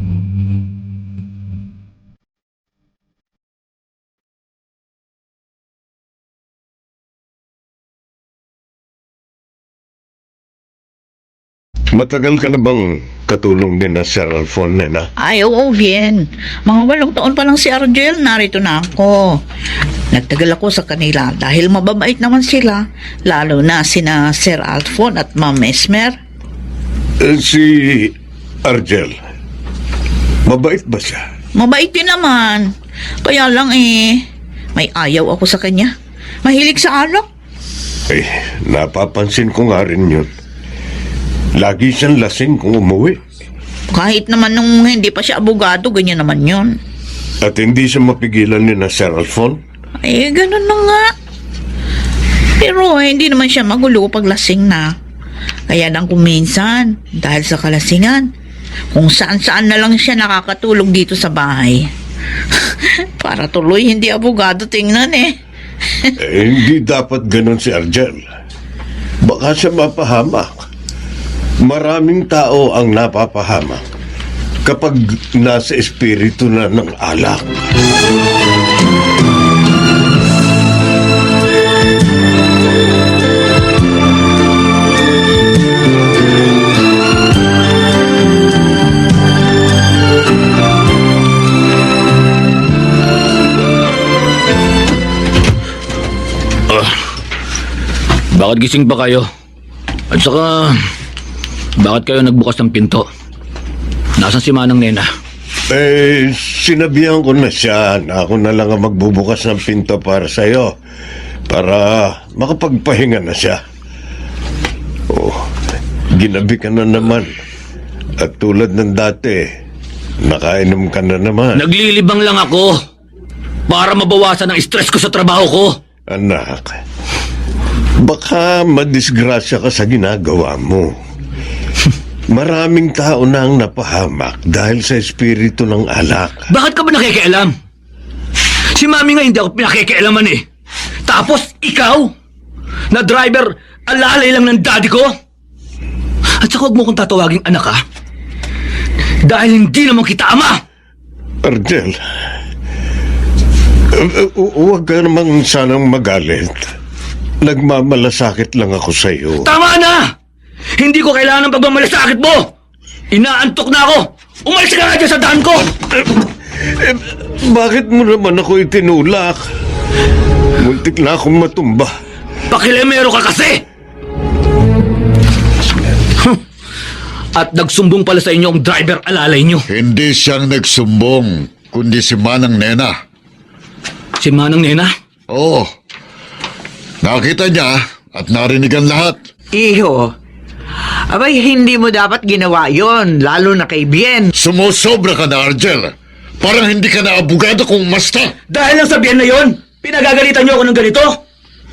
Speaker 9: Matagal ka na bang katulong din na Sir Alfon, Nena?
Speaker 1: Ay, oo, bien. Mga 8 taon pa lang si Argel, narito na ako. Nagtagal ako sa kanila dahil mababait naman sila, lalo na sina Sir Alfon at Ma'am Mesmer.
Speaker 9: Si Argel, mabait ba siya?
Speaker 1: Mabait din naman. Kaya lang may ayaw ako sa kanya. Mahilig sa alak.
Speaker 9: Napapansin ko nga rin yun. Lagi siyang lasing kung umuwi.
Speaker 1: Kahit naman nung hindi pa siya abogado, ganyan naman yun.
Speaker 9: At hindi siya mapigilan ni na Sir Alfon?
Speaker 1: Ganun na nga. Pero hindi naman siya magulo pag lasing na. Kaya lang kung minsan, dahil sa kalasingan, kung saan-saan na lang siya nakakatulog dito sa bahay. Para tuloy hindi abogado tingnan
Speaker 9: Hindi dapat ganun si Argel. Baka siya mapahamak. Maraming tao ang napapahamak kapag nasa espiritu na ng alak.
Speaker 8: Bakit gising pa kayo? At saka, bakit kayo nagbukas ng pinto? Nasaan si Manang Nena?
Speaker 9: Sinabihan ko na siya na ako na lang ang magbubukas ng pinto para sa'yo. Para makapagpahinga na siya. Ginabi ka na naman. At tulad ng dati, nakainom ka na naman.
Speaker 8: Naglilibang lang ako para mabawasan ang stress ko sa trabaho ko.
Speaker 9: Anak, baka madisgrasya ka sa ginagawa mo. Maraming tao na ang napahamak dahil sa espiritu ng alak.
Speaker 8: Bakit ka ba nakikialam? Si Mami nga hindi ako pinakikialaman Tapos ikaw, na driver, alalay lang ng daddy ko? At saka huwag mo kong tatawaging anak dahil hindi naman kita ama.
Speaker 9: Argel, huwag ka namang sanang magalit. Nagmamalasakit lang ako sa iyo.
Speaker 8: Tama na! Hindi ko kailangan ng pagmamalasakit mo! Inaantok na ako! Umalis ka nga dyan sa daan ko!
Speaker 9: Bakit mo naman ako itinulak? Muntik na akong matumba.
Speaker 8: Pakilemero ka kasi! At nagsumbong pala sa inyo ang driver alalay nyo.
Speaker 6: Hindi siyang nagsumbong, kundi si Manang Nena.
Speaker 8: Si Manang Nena?
Speaker 6: Oo. Nakita niya at narinig ang lahat.
Speaker 4: Iho, Abay, hindi mo dapat ginawa yon, lalo na kay Bien.
Speaker 6: Sumusobra ka na, Argel. Parang hindi ka na abogado kung masta.
Speaker 8: Dahil lang sa biyan na yon, pinagagalitan niyo ako ng ganito.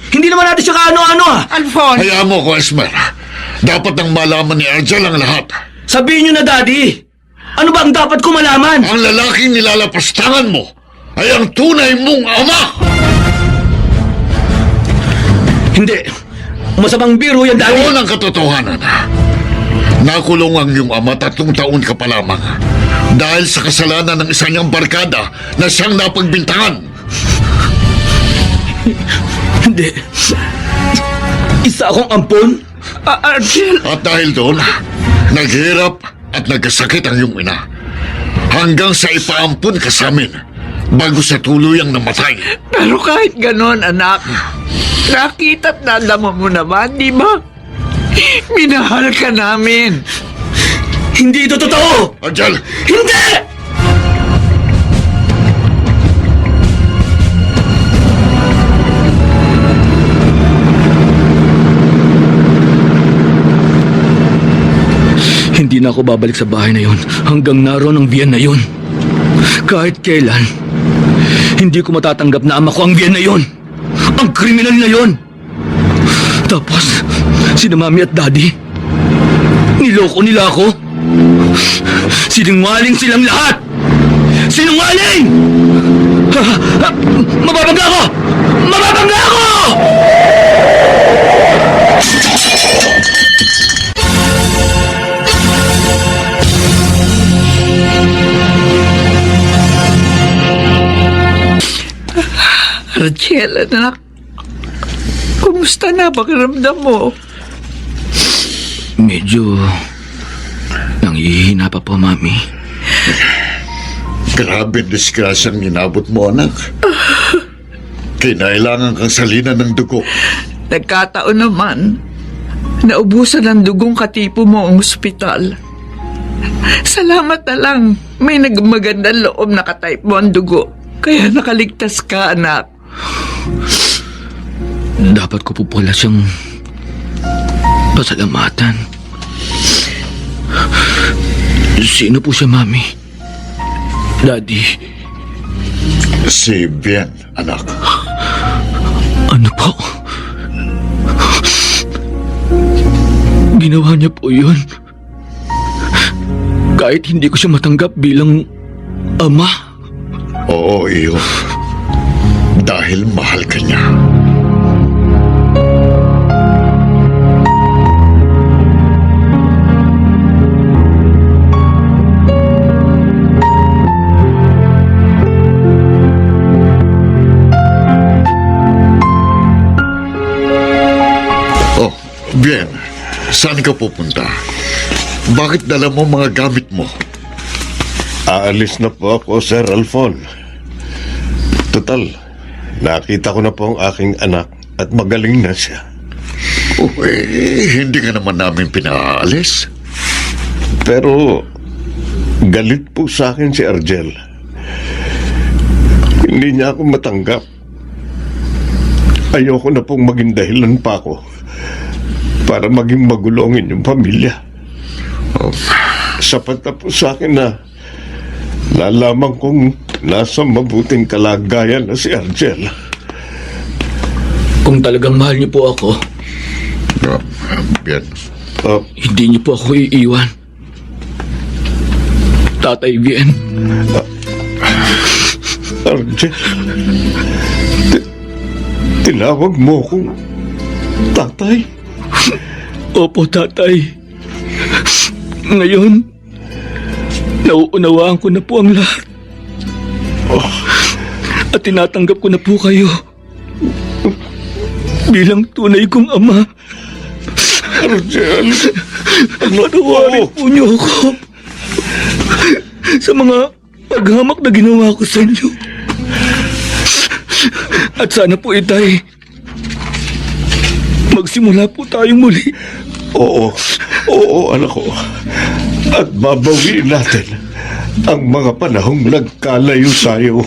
Speaker 8: Hindi naman natin siya kaano-ano ah.
Speaker 4: Alfon,
Speaker 6: Hayaan mo ko, Esmer. Dapat nang malaman ni Argel ang lahat.
Speaker 8: Sabihin niyo na, Daddy. Ano ba ang dapat ko malaman?
Speaker 6: Ang lalaking nilalapastangan mo ay ang tunay mong ama!
Speaker 8: Hindi. Masamang biro yan, Daddy.
Speaker 6: Yun ang katotohanan. Nakulong ang iyong ama 3 taon ka pa lamang dahil sa kasalanan ng isa niyang barkada na siyang napagbintangan.
Speaker 8: Hindi. Isa akong ampon?
Speaker 4: Argel,
Speaker 6: At dahil doon, naghirap at nagkasakit ang iyong ina hanggang sa ipaampun ka sa amin bago sa tuluyang namatay.
Speaker 4: pero kahit ganon, anak, nakita't nadama mo naman, di ba? Minahal ka namin.
Speaker 8: Hindi ito totoo!
Speaker 6: Argel,
Speaker 8: Hindi! Hindi na ako babalik sa bahay na yon hanggang naroon ang biyan na yon. Kahit kailan, hindi ko matatanggap na ama ko ang biyan na yon. Ang kriminal na yon. Tapos, sina Mami at Daddy, niloko nila ako. Sinungaling silang lahat! Sinungaling! Mababangga ako! Mababangga ako!
Speaker 4: Argel, anak, kumusta na pakiramdam mo?
Speaker 8: Medyo nanghihina pa po, Mami.
Speaker 6: grabe ang disgrasyang inabot mo, anak. Kinailangan kang salinan ng dugo.
Speaker 4: Nagkataon naman, naubusan ng dugong katipo mo ang ospital. Salamat na lang, may nagmagandang loob na katype mo ang dugo. Kaya nakaligtas ka, anak.
Speaker 8: Dapat ko po pala siyang pasalamatan. Sino po siya, Mami? Daddy,
Speaker 6: Si Bien, anak.
Speaker 8: ano po? Ginawa niya po yun. Kahit hindi ko siya matanggap bilang ama.
Speaker 6: Oo, iyo. Dahil mahal ka niya. Oh, Bien. Saan ka pupunta? Bakit dala mo mga gamit mo?
Speaker 9: Aalis na po ako, Sir Alfon. Total, nakita ko na po ang aking anak at magaling na siya.
Speaker 6: Oh, hindi ka naman namin pinaalis.
Speaker 9: Pero, galit po sa akin si Argel. Hindi niya ako matanggap. Ayoko na pong maging dahilan pa ako para maging magulo ang inyong pamilya. Sapat na po sa akin na nalaman kong nasa mabuting kalagayan na si Argel.
Speaker 8: Kung talagang mahal niyo po ako,
Speaker 6: Bien.
Speaker 8: hindi niyo po ako iiwan. Tatay Bien.
Speaker 9: Argel, tinawag mo kong tatay?
Speaker 8: Opo, tatay. Ngayon, nauunawaan ko na po ang lahat. At tinatanggap ko na po kayo bilang tunay kong ama.
Speaker 9: Argel,
Speaker 8: Patawarin po niyo ako sa mga paghamak na ginawa ko sa inyo. At sana po, itay, magsimula po tayong muli.
Speaker 9: Oo, anak ko. At babawiin natin ang mga panahong nagkalayo sa'yo.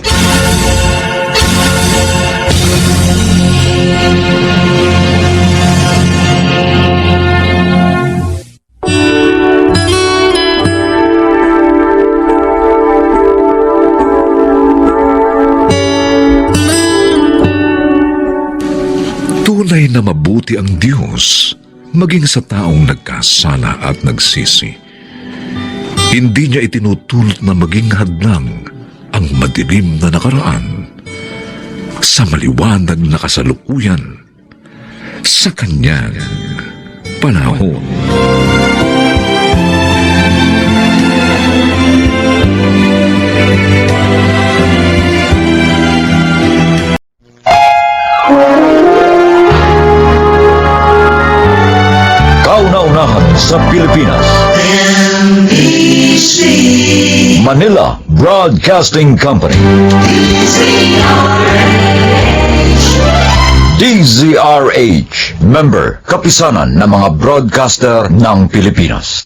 Speaker 3: mabuti ang Diyos maging sa taong nagkasala at nagsisi. Hindi niya itinutulot na maging hadlang ang madilim na nakaraan sa maliwanag na kasalukuyan sa kanyang panahon.
Speaker 10: Kauna-unahan sa Pilipinas. Manila Broadcasting Company. DZRH, member, kapisanan ng mga broadcaster ng Pilipinas.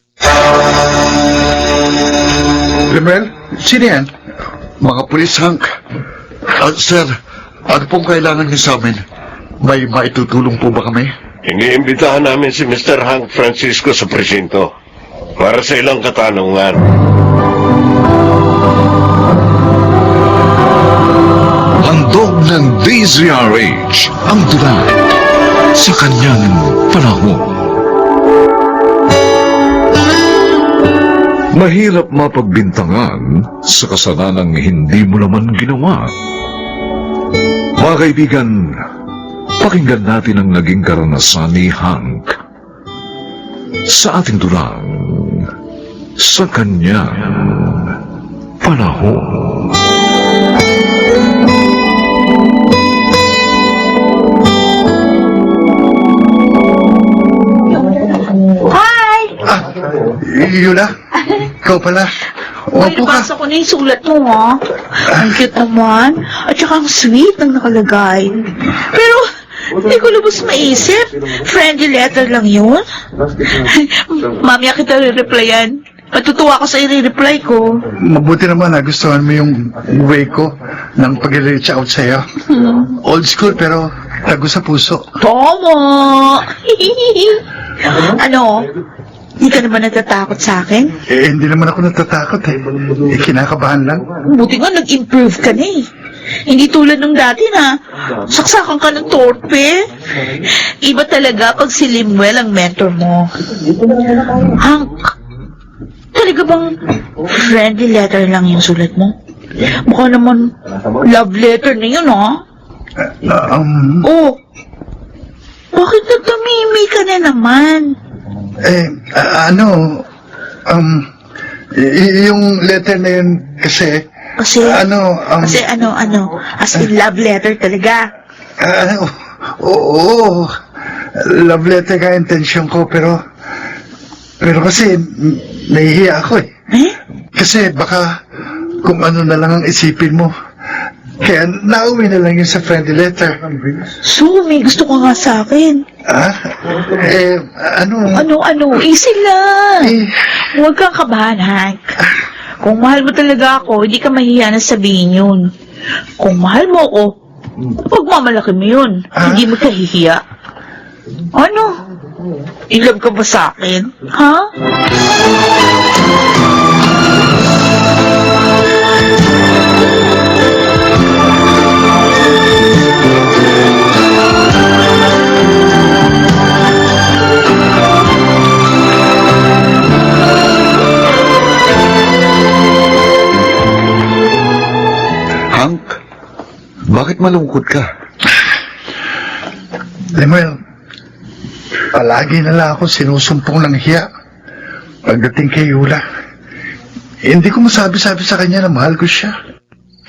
Speaker 6: Lemel, sino yan? Mga pulis, Hank. Sir, ano pong kailangan niyo sa amin? May maitutulong po ba kami?
Speaker 9: Iniimbitahan namin si Mr. Hank Francisco sa presinto para sa ilang katanungan.
Speaker 3: Handog ng DZRH ang tula sa kanyang panahon. Mahirap mapagbintangan sa kasalanang hindi mo naman ginawa. Mga kaibigan, pakinggan natin ang naging karanasan ni Hank sa ating tulang sa kanyang panahon.
Speaker 6: Yula, ikaw pala.
Speaker 1: Uy, nabasa ko na yung sulat mo, ha? Ang cute naman. At saka ang sweet ng nakalagay. Pero, hindi ko lubos maisip. Friendly letter lang yun. Mamaya kita re-replyan. Matutuwa ako sa i-reply ko.
Speaker 11: Mabuti naman nagustuhan mo yung way ko ng pag-reach out sa'yo. Old school pero tago sa puso.
Speaker 1: Tomo! Ano? Hindi ka naman natatakot sa akin?
Speaker 11: Hindi naman ako natatakot eh. Kinakabahan lang.
Speaker 1: Buti nga nag-improve ka na eh. Hindi tulad nung dati na saksakan ka ng torpe. Iba talaga pag si Limuel ang mentor mo. Hank, talaga bang friendly letter lang yung sulat mo? Baka naman love letter na yun, ha? Oh, bakit nagkamimi ka na naman?
Speaker 11: Yung letter na yun kasi...
Speaker 1: Kasi ano? As in love letter talaga?
Speaker 11: Oo. Love letter ka intensyon ko, pero kasi nahihiya ako eh. Kasi baka kung ano na lang ang isipin mo. Kaya nauwi na lang yun sa friendly letter.
Speaker 1: So, may gusto ka nga sa akin. Ano? Easy lang. Huwag kang kabahan, Hank. Kung mahal mo talaga ako, hindi ka mahihiya na sabihin yun. Kung mahal mo ako, pagmamalaki mo yun. Hindi mo kahihiya. Ano? In love ka ba sa akin? Ha?
Speaker 6: Bakit malungkot ka?
Speaker 11: Lemuel, palagi na lang ako sinusumpong ng hiya pagdating kay Yula. Hindi ko masabi-sabi sa kanya na mahal ko siya.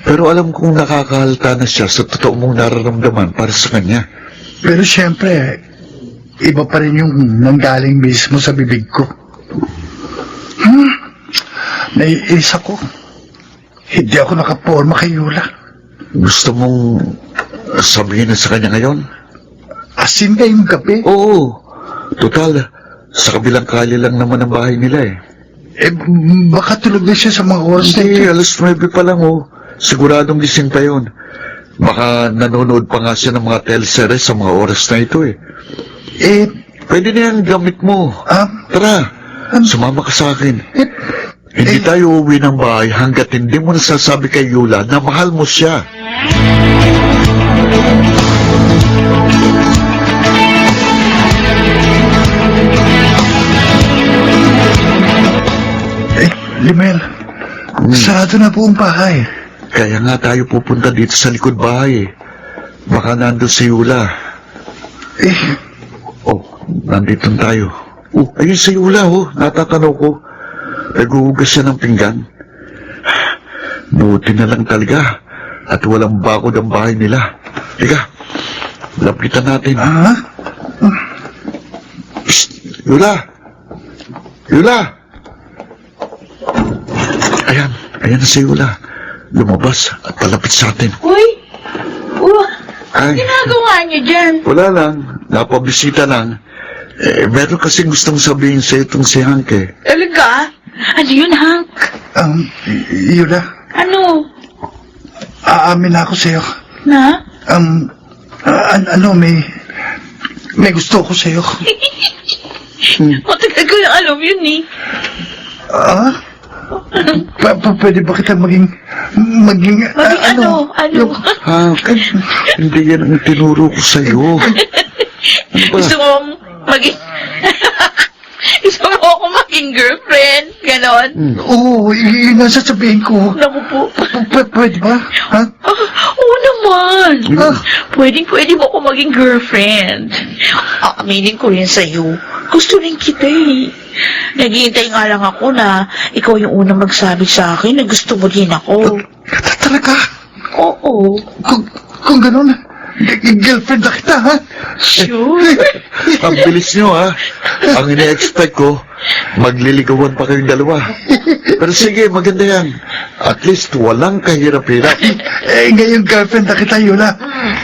Speaker 6: Pero alam kong nakakahalata na siya sa totoo mong nararamdaman para sa kanya.
Speaker 11: Pero siyempre, iba pa rin yung nanggaling mismo sa bibig ko. Naiinis ako. Hindi ako nakaporma kay Yula.
Speaker 6: Gusto mong sabihin na sa kanya ngayon?
Speaker 11: Asin ngayong gabi?
Speaker 6: Oo. Total, sa kabilang kali lang naman ang bahay nila eh.
Speaker 11: Baka tulog na siya sa mga oras na ito.
Speaker 6: Hindi, alas 9 pa lang oh. Siguradong gising pa yun. Baka nanonood pa nga siya ng mga teleseries sa mga oras na ito eh. Pwede na yan gamit mo. Tara, sumama ka sa akin. Hindi tayo uuwi ng bahay hanggat hindi mo nasasabi kay Yula na mahal mo siya.
Speaker 11: Limel, sarado na po ang bahay.
Speaker 6: Kaya nga tayo pupunta dito sa likod bahay eh. Baka nandun si Yula.
Speaker 11: Eh,
Speaker 6: Oh, nandito tayo. Oh, ayun si Yula, oh. Natatanaw ko. Naghuhugas siya ng pinggan. Buti na lang talaga. At walang bakod ang bahay nila. Teka, lapitan natin.
Speaker 11: ha?
Speaker 6: Psst, Yula! Yula! Ayan na si Yula. Lumabas at palapit sa atin.
Speaker 1: Uy!
Speaker 6: Ay,
Speaker 1: Ginagawa niyo dyan?
Speaker 6: wala lang. Napabisita lang. Meron kasing gustong sabihin sa itong si Hank eh.
Speaker 1: Talaga? Ano yun, Hank?
Speaker 11: Yula,
Speaker 1: Ano?
Speaker 11: aamin na ako sa'yo.
Speaker 1: Na?
Speaker 11: May gusto ko sa'yo.
Speaker 1: Matagal ko yung alam yun eh.
Speaker 11: Pwede ba kita maging
Speaker 1: Ano?
Speaker 6: Hank, hindi yan ang tinuro ko sa'yo. Ano ba?
Speaker 1: Gusto mong maging... Gusto mo ako maging girlfriend? Ganon?
Speaker 11: Oo, yun ang sasabihin ko.
Speaker 1: Naku po.
Speaker 11: Pwede ba? Ha?
Speaker 1: Oo naman. Pwede mo ako maging girlfriend. Aminin ko yun sa'yo. Gusto rin kita eh. Naghihintay nga lang ako na ikaw yung unang magsabi sa akin na gusto mo din ako.
Speaker 11: Talaga?
Speaker 1: Oo.
Speaker 11: Kung ganun, girlfriend na kita, ha?
Speaker 1: Sure.
Speaker 6: Ang bilis nyo ha. Ang ina-expect ko, magliligawan pa kayong dalawa. Pero sige, maganda yan. At least walang kahirap-hirap.
Speaker 11: Ngayon girlfriend na kita, Yula.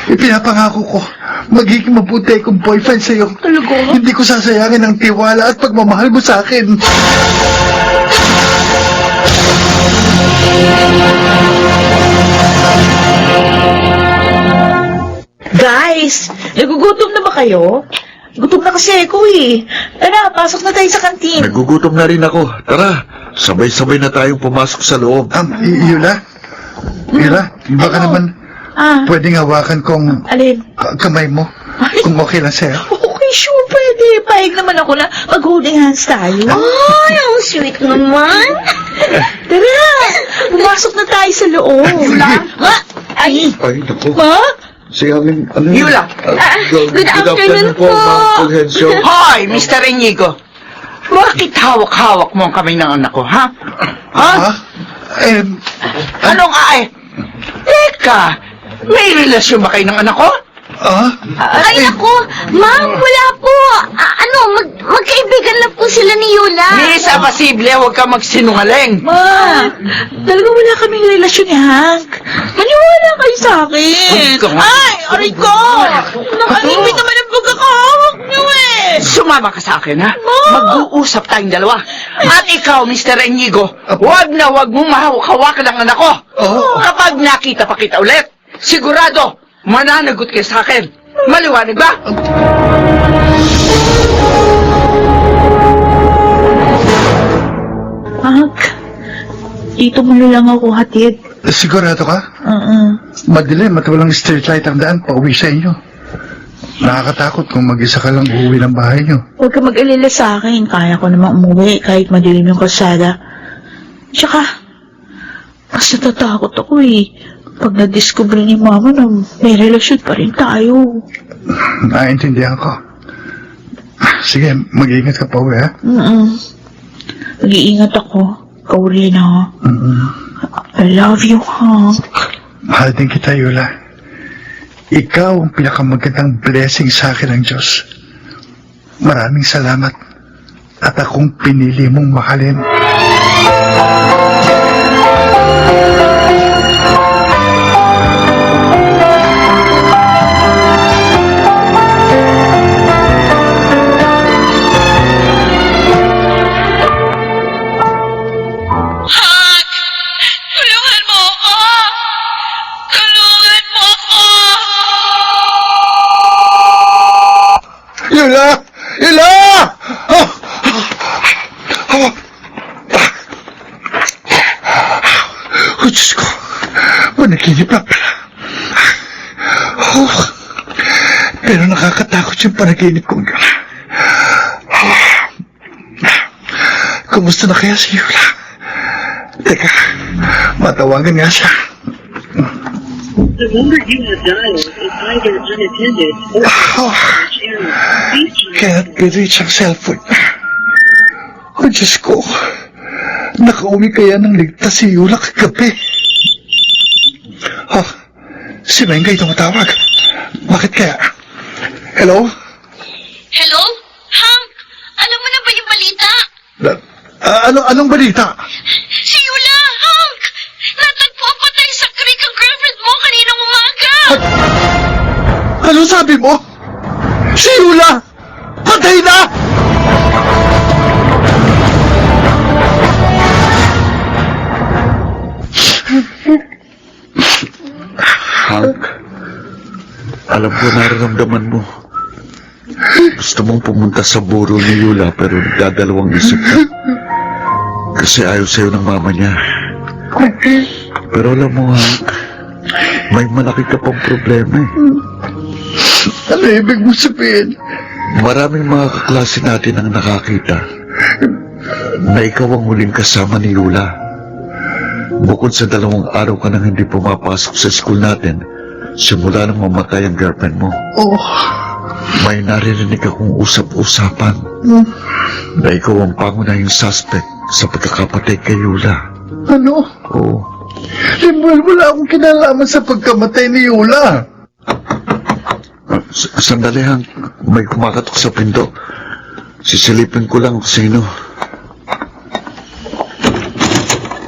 Speaker 11: Ipinapangako ko, magiging mabuti akong boyfriend sa'yo.
Speaker 1: Talaga?
Speaker 11: Hindi ko sasayangin ang tiwala at pagmamahal mo sa akin.
Speaker 1: Guys, nagugutom na ba kayo? Gutom na kasi ako eh. Tara, pasok na tayo sa kantin.
Speaker 6: Nagugutom na rin ako. Tara, sabay-sabay na tayong pumasok sa loob.
Speaker 11: Yula? Yula, baka
Speaker 1: Ano?
Speaker 11: naman pwedeng hawakan kong
Speaker 1: Alin?
Speaker 11: kamay mo. Kung okay lang sa'yo.
Speaker 1: Okay, sure, pwede. Pahig naman ako na mag-holding hands tayo.
Speaker 5: Ay, ang sweet naman.
Speaker 1: Tara, pumasok na tayo sa loob. Ha? Ay,
Speaker 6: Ay, naku.
Speaker 1: ha?
Speaker 6: Si aming, ano yun?
Speaker 4: Yula.
Speaker 5: Good afternoon po.
Speaker 6: Ma'am Fulgencio.
Speaker 4: Hoy, Mr. Inigo. Bakit hawak-hawak mo ang kamay ng anak ko, ha? Ha? Anong ay? Teka, may relasyon ba kayo ng anak ko?
Speaker 5: Ay, naku, ma'am, wala po. Magkaibigan lang po sila ni Yula.
Speaker 4: Miss Abasible, huwag ka magsinungaling.
Speaker 1: Ma, talaga wala kaming relasyon ni Hank. Maniwala kayo sa akin. Ay, aray ko! Nakalipit naman ang pagkakahawak niyo eh.
Speaker 4: Sumama ka sa akin, ha? Mag-uusap tayong dalawa. At ikaw, Mr. Inigo, huwag mong mahawak-hawakan ang anak ko. Kapag nakita pa kita ulit, sigurado, mananagot kayo sa akin. Maliwanag ba?
Speaker 1: Hank, dito mo na lang ako hatid.
Speaker 11: Sigurado ka? Madilim at walang street light ang daan pauwi sa inyo. Nakakatakot kung mag-isa ka lang uuwi ng bahay nyo.
Speaker 1: Huwag ka mag-alala sa akin. Kaya ko namang umuwi kahit madilim yung kalsada. Tsaka, mas natatakot ako eh. Pag na-discover ni Mama na may relasyon pa rin tayo.
Speaker 11: Naintindihan ko. Sige, mag-iingat ka pa uwi, ha?
Speaker 1: Mag-iingat ako. Ikaw rin, ha? I love you, Hank.
Speaker 11: Mahal din kita, Yula. Ikaw ang pinakamagandang blessing sa akin ng Diyos. Maraming salamat. At akong pinili mong mahalin. Yula! Yula! Oh, Diyos ko. Panaginip lang pala. Pero nakakatakot yung panaginip kong yun. Kumusta na kaya si Yula? Teka, matawagan nga siya.
Speaker 12: The number you have dialed is either unattended or
Speaker 11: Kaya't pireach ang cellphone. O Diyos ko, nakauwi kaya ng ligtas si Yula kagabi. Si Mengay tumatawag. Bakit kaya? Hello?
Speaker 5: Hello? Hank, alam mo na ba yung balita?
Speaker 11: Anong balita?
Speaker 5: Si Yula, Hank! Natagpo ang patay sa creek ang girlfriend mo kaninang umaga!
Speaker 11: Ano sabi mo? Si Yula! Patay na!
Speaker 6: Hank, alam ko nararamdaman mo. Gusto mong pumunta sa buro ni Yula pero nagdadalawang isip ka. Kasi ayaw sa'yo ng mama niya. Pero alam mo, Hank, may malaki ka pang problema eh.
Speaker 11: Ano ibig mo sabihin?
Speaker 6: Maraming mga kaklase natin ang nakakita na ikaw ang huling kasama ni Yula. Bukod sa 2 araw ka nang hindi pumapasok sa school natin, simula nang mamatay ang girlfriend mo. May narinig akong usap-usapan na ikaw ang pangunahing suspect sa pagkakapatay kay Yula.
Speaker 11: Ano?
Speaker 6: Oo.
Speaker 11: Limuel, wala akong kinalaman sa pagkamatay ni Yula.
Speaker 6: Sandali, Hank. May kumakatok sa pinto. Sisilipin ko lang kung sino.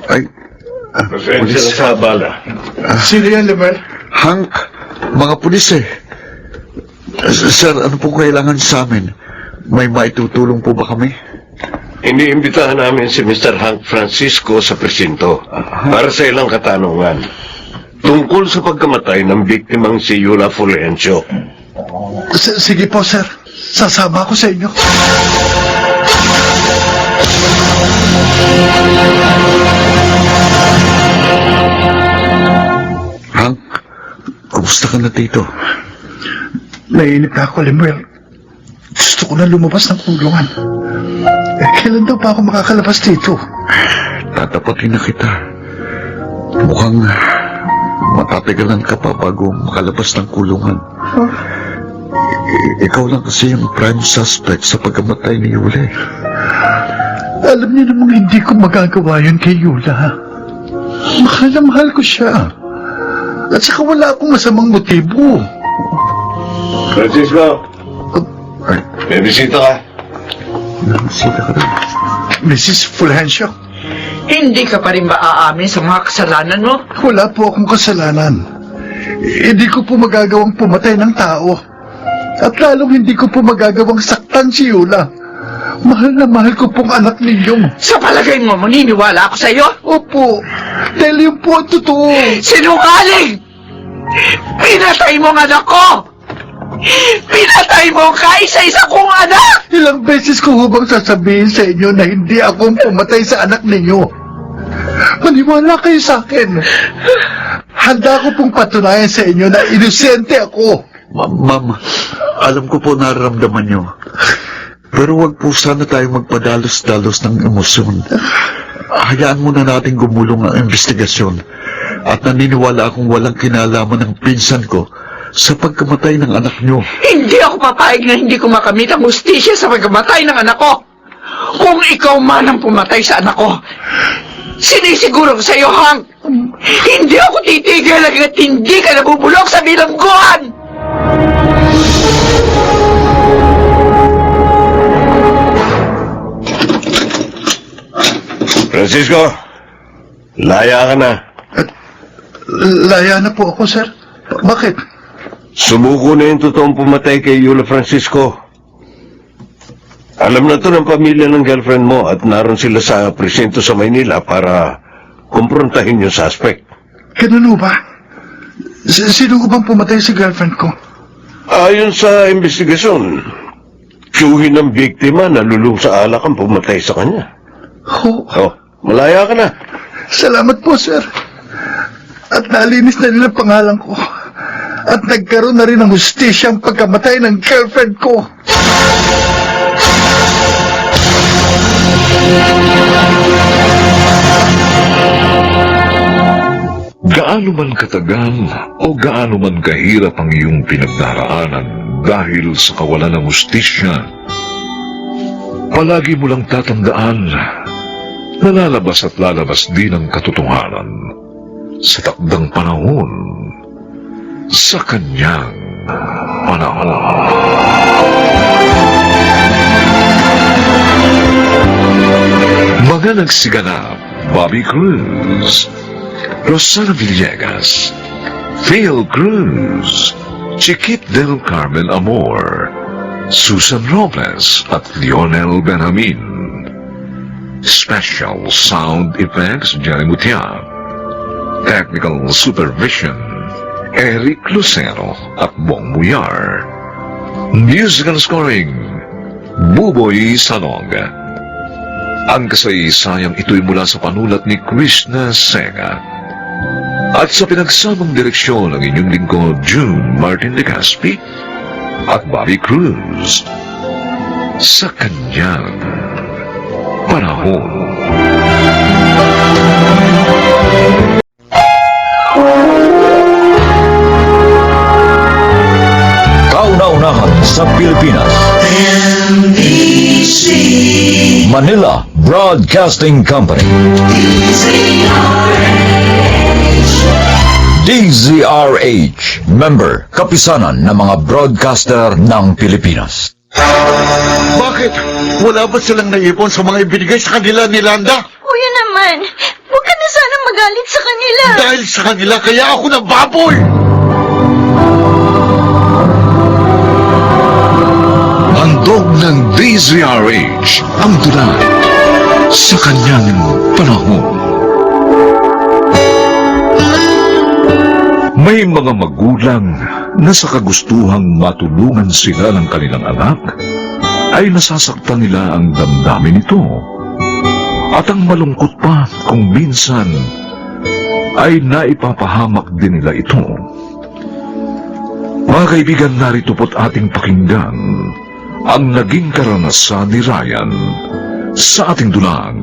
Speaker 6: Ay.
Speaker 9: Pasensya na sa abala.
Speaker 11: Sino yan, Limuel?
Speaker 6: Hank, mga pulis eh. Sir, ano po kailangan sa amin? May maitutulong po ba kami?
Speaker 9: Iniimbitahan namin si Mr. Hank Francisco sa presinto para sa ilang katanungan tungkol sa pagkamatay ng biktimang si Yula Fulgencio.
Speaker 11: Sige po, sir. Sasama ako sa inyo.
Speaker 6: Hank, kumusta ka na dito?
Speaker 11: Naiinip na ako, Limuel. Gusto ko na lumabas ng kulungan. Kailan daw pa ako makakalabas dito?
Speaker 6: Tatapatin na kita. Mukhang matatagalan ka pa bago makalabas ng kulungan. Ikaw lang kasi yung prime suspect sa pagkamatay ni Yula.
Speaker 11: Alam niyo namang hindi ko magagawa yun kay Yula. Mahal na mahal ko siya. At saka wala akong masamang motibo.
Speaker 9: Francisco, may bisita ka.
Speaker 6: Namasita ka rin.
Speaker 11: Mrs. Fulgencio,
Speaker 4: Hindi ka pa rin ba aamin sa mga kasalanan mo?
Speaker 11: wala po akong kasalanan. Hindi ko po magagawang pumatay ng tao. At lalong hindi ko po magagawang saktan si Yula. Mahal na mahal ko pong anak ninyo.
Speaker 4: Sa palagay mo, maniniwala ako sa iyo?
Speaker 11: Opo, dahil yun po ang totoo.
Speaker 4: Sinungaling! Pinatay mo ang anak ko! Pinatay mo ang kaisa-isa kong anak!
Speaker 11: Ilang beses ko hubang sasabihin sa inyo na hindi ako ang pumatay sa anak ninyo. Maniwala kayo sa akin. Handa ko pong patunayan sa inyo na inosente ako.
Speaker 6: Ma'am, alam ko po nararamdaman niyo. Pero wag po sana tayo magpadalos-dalos ng emosyon. Hayaan muna natin gumulong ang investigasyon. At naniniwala akong walang kinalaman ng pinsan ko sa pagkamatay ng anak niyo.
Speaker 4: Hindi ako papayag na hindi ko makamit ang hustisya sa pagkamatay ng anak ko. Kung ikaw man ang pumatay sa anak ko, sinisiguro ko sa iyo, Hank, hindi ako titigil hanggat hindi ka nabubulok sa bilangguan!
Speaker 9: Francisco, laya ka na.
Speaker 11: Laya na po ako, sir. Bakit?
Speaker 9: Sumuko na yung totoong pumatay kay Yula Francisco. Alam na to ng pamilya ng girlfriend mo at naroon sila sa presinto sa Maynila para kumprontahin yung suspect.
Speaker 11: Ganun ba? Sino ko bang pumatay sa girlfriend ko?
Speaker 9: Ayon sa investigasyon, tiyuhin ng biktima na lulong sa alak ang pumatay sa kanya. Malaya ka na.
Speaker 11: Salamat po, sir. At nalinis na nila pangalan ko. At nagkaroon na rin ng hustisya ang pagkamatay ng girlfriend ko.
Speaker 3: gaano man katagal o gaano man kahirap ang iyong pinagdaraanan dahil sa kawalan ng hustisya, palagi mo lang tatandaan na lalabas at lalabas din ang katotohanan sa takdang panahon, sa kanyang panahon. Mga nagsiganap: Bobby Cruz, Rosana Villegas, Phil Cruz, Chiquit del Carmen Amor, Susan Robles at Lionel Benjamin. Special Sound Effects, Jerry Mutia. Technical Supervision, Eric Lucero at Bong Muyar. Musical Scoring, Buboy Salong. Ang kasaysayang ito'y mula sa panulat ni Krishna Sega. At sa pinagsamang direksyon ng inyong lingkod, June Martin de Caspi at Bobby Cruz, sa kanyang panahon.
Speaker 10: Kauna-unahan sa Pilipinas. Manila Broadcasting Company. DZRH, member, kapisanan ng mga broadcaster ng Pilipinas.
Speaker 6: Bakit? Wala ba silang naipon sa mga ibinigay sa kanila ni Landa?
Speaker 5: Kuya naman, huwag ka na sana magalit sa kanila.
Speaker 6: Dahil sa kanila, kaya ako nababoy!
Speaker 3: Handog ng DZRH ang tula sa kanyang panahon. May mga magulang na sa kagustuhang matulungan sila ng kanilang anak, ay nasasaktan nila ang damdamin nito. At ang malungkot pa kung minsan ay naipapahamak din nila ito. Mga kaibigan, narito po't ating pakinggan ang naging karanasan ni Ryan sa ating dulang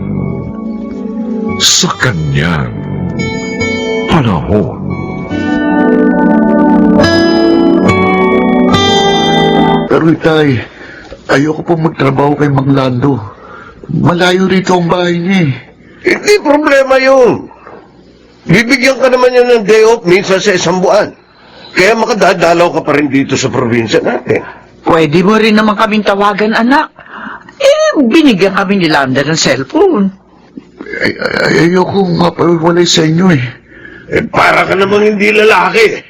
Speaker 3: sa kanyang panahon.
Speaker 6: Pero itay, ayoko pong magtrabaho kay Mang Lando. Malayo rito ang bahay niya eh.
Speaker 7: Hindi problema yun. Bibigyan ka naman yan ng day off minsan sa isang buwan. Kaya makadadalaw ka pa rin dito sa probinsya natin.
Speaker 4: Pwede mo rin naman kaming tawagan, anak. Binigyan kami ni Landa ng cellphone.
Speaker 6: Ayoko mapawalay sa inyo eh.
Speaker 7: Para ka namang hindi lalaki.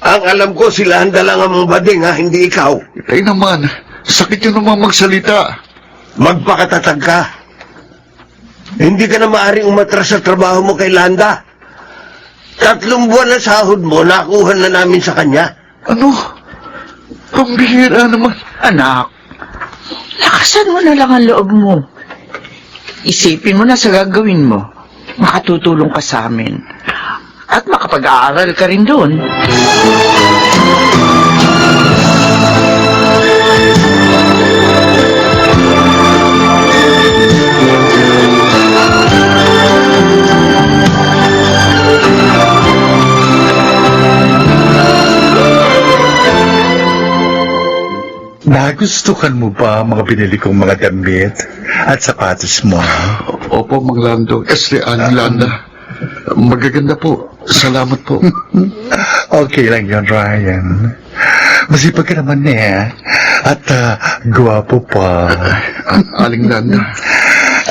Speaker 7: Ang alam ko, si Landa lang ang bading, ha? Hindi ikaw.
Speaker 6: Itay naman, sakit yun naman magsalita.
Speaker 7: Magpakatatag ka. Hindi ka na maaaring umatras sa trabaho mo kay Landa. 3 buwan na sahod mo, nakuha na namin sa kanya.
Speaker 6: Ano? Pambihira naman.
Speaker 4: Anak, lakasan mo na lang ang loob mo. Isipin mo na sa gagawin mo. Makatutulong ka sa amin. At makapag-aaral ka rin doon.
Speaker 11: Nagustuhan mo ba ang mga binili kong mga damit at sapatos mo?
Speaker 6: Opo, Mang Lando. Aling Landa. Magaganda po. Salamat po.
Speaker 11: Okay lang yun, Ryan. Masipag ka naman at gwapo pa.
Speaker 6: Aling Landa.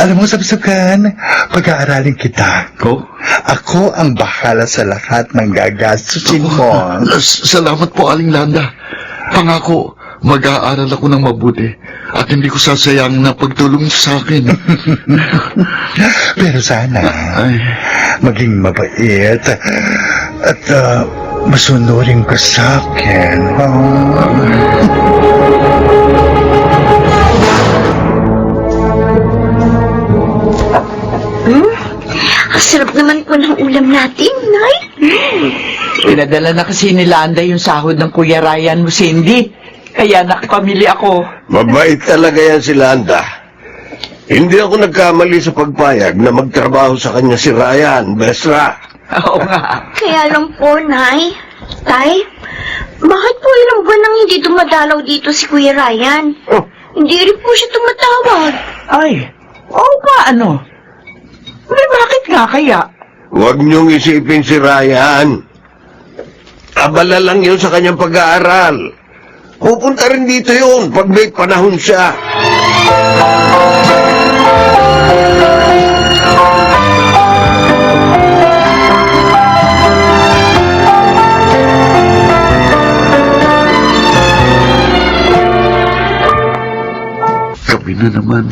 Speaker 11: Alam mo, Sabsukan, pag-aaralin kita.
Speaker 6: Oh?
Speaker 11: Ako ang bahala sa lahat ng gagastusin mo.
Speaker 6: Salamat po, Aling Landa. Pangako, mag-aaral ako ng mabuti at hindi ko sasayang na pagtulong sa akin.
Speaker 11: Pero sana, maging mabait at masunurin ka sa akin.
Speaker 5: Ang sarap naman po ng ulam natin, Nay.
Speaker 4: Pinadala na kasi ni Landa yung sahod ng Kuya Ryan mo, Cindy. Kaya nakapamili ako.
Speaker 7: Mabait talaga yan si Landa. Hindi ako nagkamali sa pagpayag na magtrabaho sa kanya si Ryan, Besra.
Speaker 4: Oo nga.
Speaker 5: Kaya lang po, Nay. Tay, bakit po ilang buwan nang hindi dumadalaw dito si Kuya Ryan?
Speaker 7: Oh.
Speaker 5: Hindi rin po siya tumatawag.
Speaker 4: Ay, oo nga, ano? Bakit nga kaya?
Speaker 9: Huwag niyong isipin si Ryan. Abala lang yun sa kanyang pag-aaral. Pupunta rin dito yun pag may panahon siya.
Speaker 6: Gabi na naman.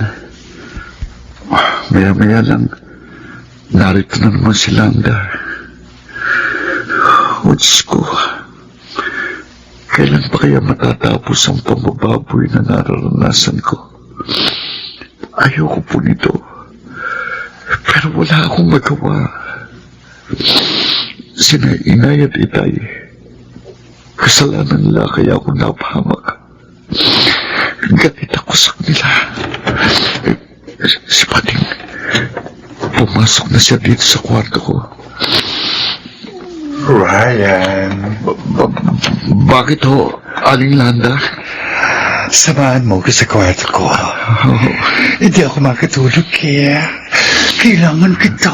Speaker 6: Maya-maya lang, narito na naman si Landa. O Diyos ko, kailan pa kaya matatapos ang pambababoy na nararanasan ko? Ayoko po nito, pero wala akong magawa. Sina Inay at Itay, kasalanan nila kaya ako napahamak. Galit ako sa kanila. Si Pating, pumasok na siya dito sa kwarto ko.
Speaker 11: Ryan,
Speaker 6: Bakit ho, Aling Landa?
Speaker 11: samahan mo ko sa kwarto ko. Hindi ako makatulog kaya kailangan kita.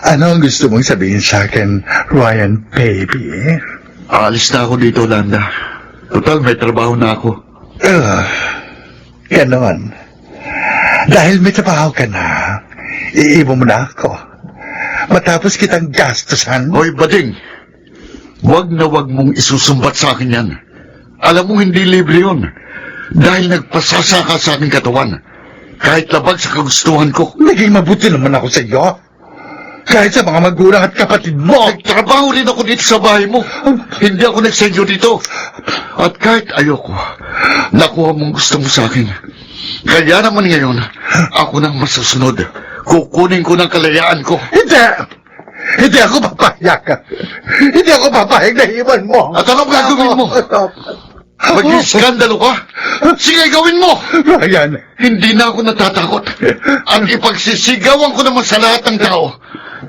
Speaker 11: Ano ang gusto mong sabihin sa akin, Ryan, baby?
Speaker 6: Aalis na ako dito, Landa. Total, may trabaho na ako.
Speaker 11: Ganon. Dahil may trabaho ka na, iiwan mo na ako. Matapos kitang gastusan.
Speaker 6: Hoy, Bading, wag na wag mong isusumbat sa akin yan. Alam mo, hindi libre yun. Dahil nagpasasa ka sa aking katawan. Kahit labag sa kagustuhan ko.
Speaker 11: Naging mabuti naman ako sa iyo. Kahit sa mga magulang at kapatid mo.
Speaker 6: Nagtrabaho rin ako dito sa bahay mo. Hindi ako nagsenyo dito. At kahit ayoko, nakuha mong gusto mo sa akin. Kaya naman ngayon, ako nang masusunod. Kukunin ko ng kalayaan ko.
Speaker 11: Hindi! Hindi ako papayag. Hindi ako papayag na iwan mo.
Speaker 6: At anong gagawin mo? Mag-iskandalo ka? Sige, gawin mo!
Speaker 11: Ryan,
Speaker 6: Hindi na ako natatakot. Ang ipagsisigawan ko naman sa lahat ng tao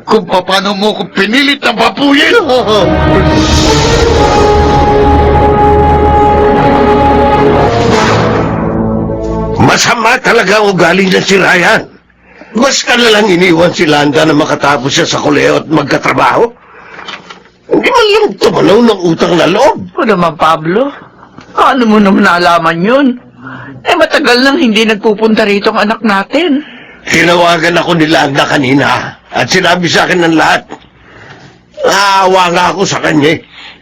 Speaker 6: kung paano mo ko pinilit na babuyin.
Speaker 9: Masama talaga ang ugali niya si Ryan. Basta na lang iniwan si Landa na makatapos siya sa koleo at magkatrabaho. Hindi man lang tumanaw ng utang na loob.
Speaker 4: O naman, Pablo. Paano mo naman nalaman yun? Matagal nang hindi nagpupunta rito ang anak natin.
Speaker 9: Tinawagan ako ni Landa kanina at sinabi sa akin ng lahat. Naawa nga ako sa kanya.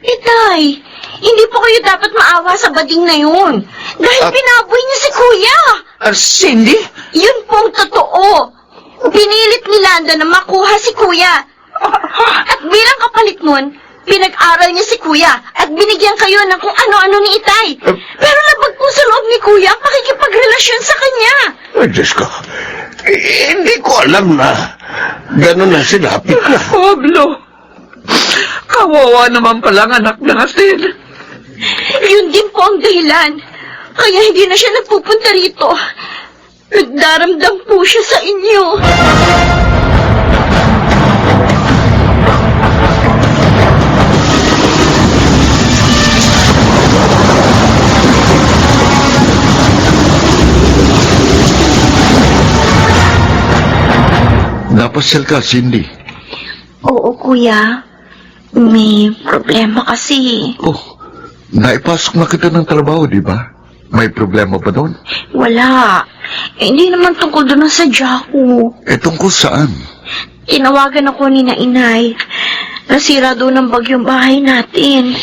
Speaker 5: Itay, hindi po kayo dapat maawa sa bading na yun. Dahil pinaboy niya si Kuya.
Speaker 4: Cindy?
Speaker 5: Yun pong totoo. Pinilit ni Landa na makuha si Kuya. At bilang kapalit nun, pinag-aral niya si Kuya at binigyan kayo ng kung ano-ano ni Itay. Pero labag po sa loob ni Kuya ang pakikipagrelasyon sa kanya.
Speaker 9: Ay, Diyos ko. Hindi ko alam na gano'n na sinapit na.
Speaker 4: Pablo, kawawa naman palang anak natin.
Speaker 5: Yun din po ang dahilan. Kaya hindi na siya nagpupunta rito. Nagdaramdam po siya sa inyo.
Speaker 6: Napasyal ka, Cindy.
Speaker 5: Oo, Kuya. May problema kasi.
Speaker 6: Oh, naipasok na kita ng trabaho, di ba? May problema ba doon?
Speaker 5: Wala. Hindi naman tungkol doon ang sadya ko.
Speaker 6: Tungkol saan?
Speaker 5: Tinawagan ako ni na Inay. Nasira doon ang bagyong bahay natin.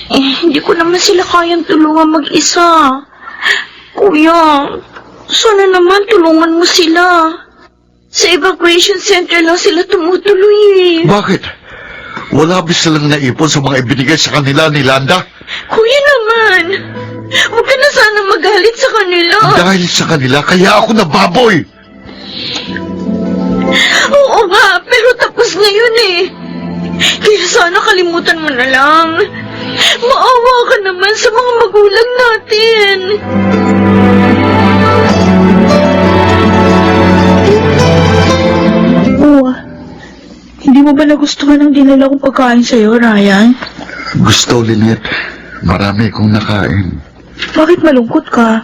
Speaker 5: Hindi ko naman sila kayang tulungan mag-isa. Kuya, sana naman tulungan mo sila. Sa evacuation center lang sila tumutuloy.
Speaker 6: Bakit? Wala ba silang naipon sa mga ibinigay sa kanila ni Landa?
Speaker 5: Kuya naman, huwag ka na sana magalit sa kanila.
Speaker 6: Dahil sa kanila, kaya ako nababoy.
Speaker 5: Oo nga, pero tapos na yun eh. Kaya sana kalimutan mo na lang. Maawa ka naman sa mga magulang natin.
Speaker 4: Oh, hindi mo ba nagustuhan ang dinala kong pagkain sa'yo, Ryan?
Speaker 6: Gusto, Lynette. Marami kong nakain.
Speaker 4: Bakit malungkot ka?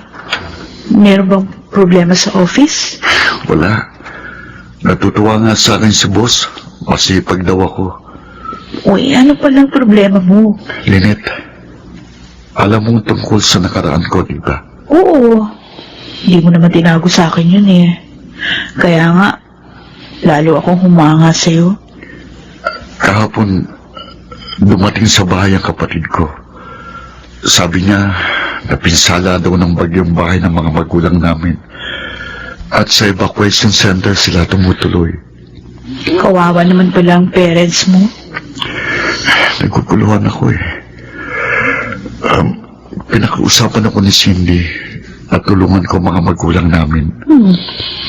Speaker 4: Meron bang problema sa office?
Speaker 6: Wala. Natutuwa nga sa akin si boss. Masipag daw ako.
Speaker 4: Uy, ano palang problema mo?
Speaker 6: Lynette, alam mo tungkol sa nakaraan ko, di ba?
Speaker 4: Oo. Hindi mo naman tinago sa akin yun eh. Kaya nga, lalo akong humanga sa'yo.
Speaker 6: Kahapon, dumating sa bahay ang kapatid ko. Sabi niya, napinsala daw ng bagyong bahay ng mga magulang namin. At sa evacuation center sila tumutuloy.
Speaker 4: Kawawa naman pala ang parents mo.
Speaker 6: Nagkukuluhan ako eh. Pinakausapan ako ni Cindy at tulungan ko mga magulang namin.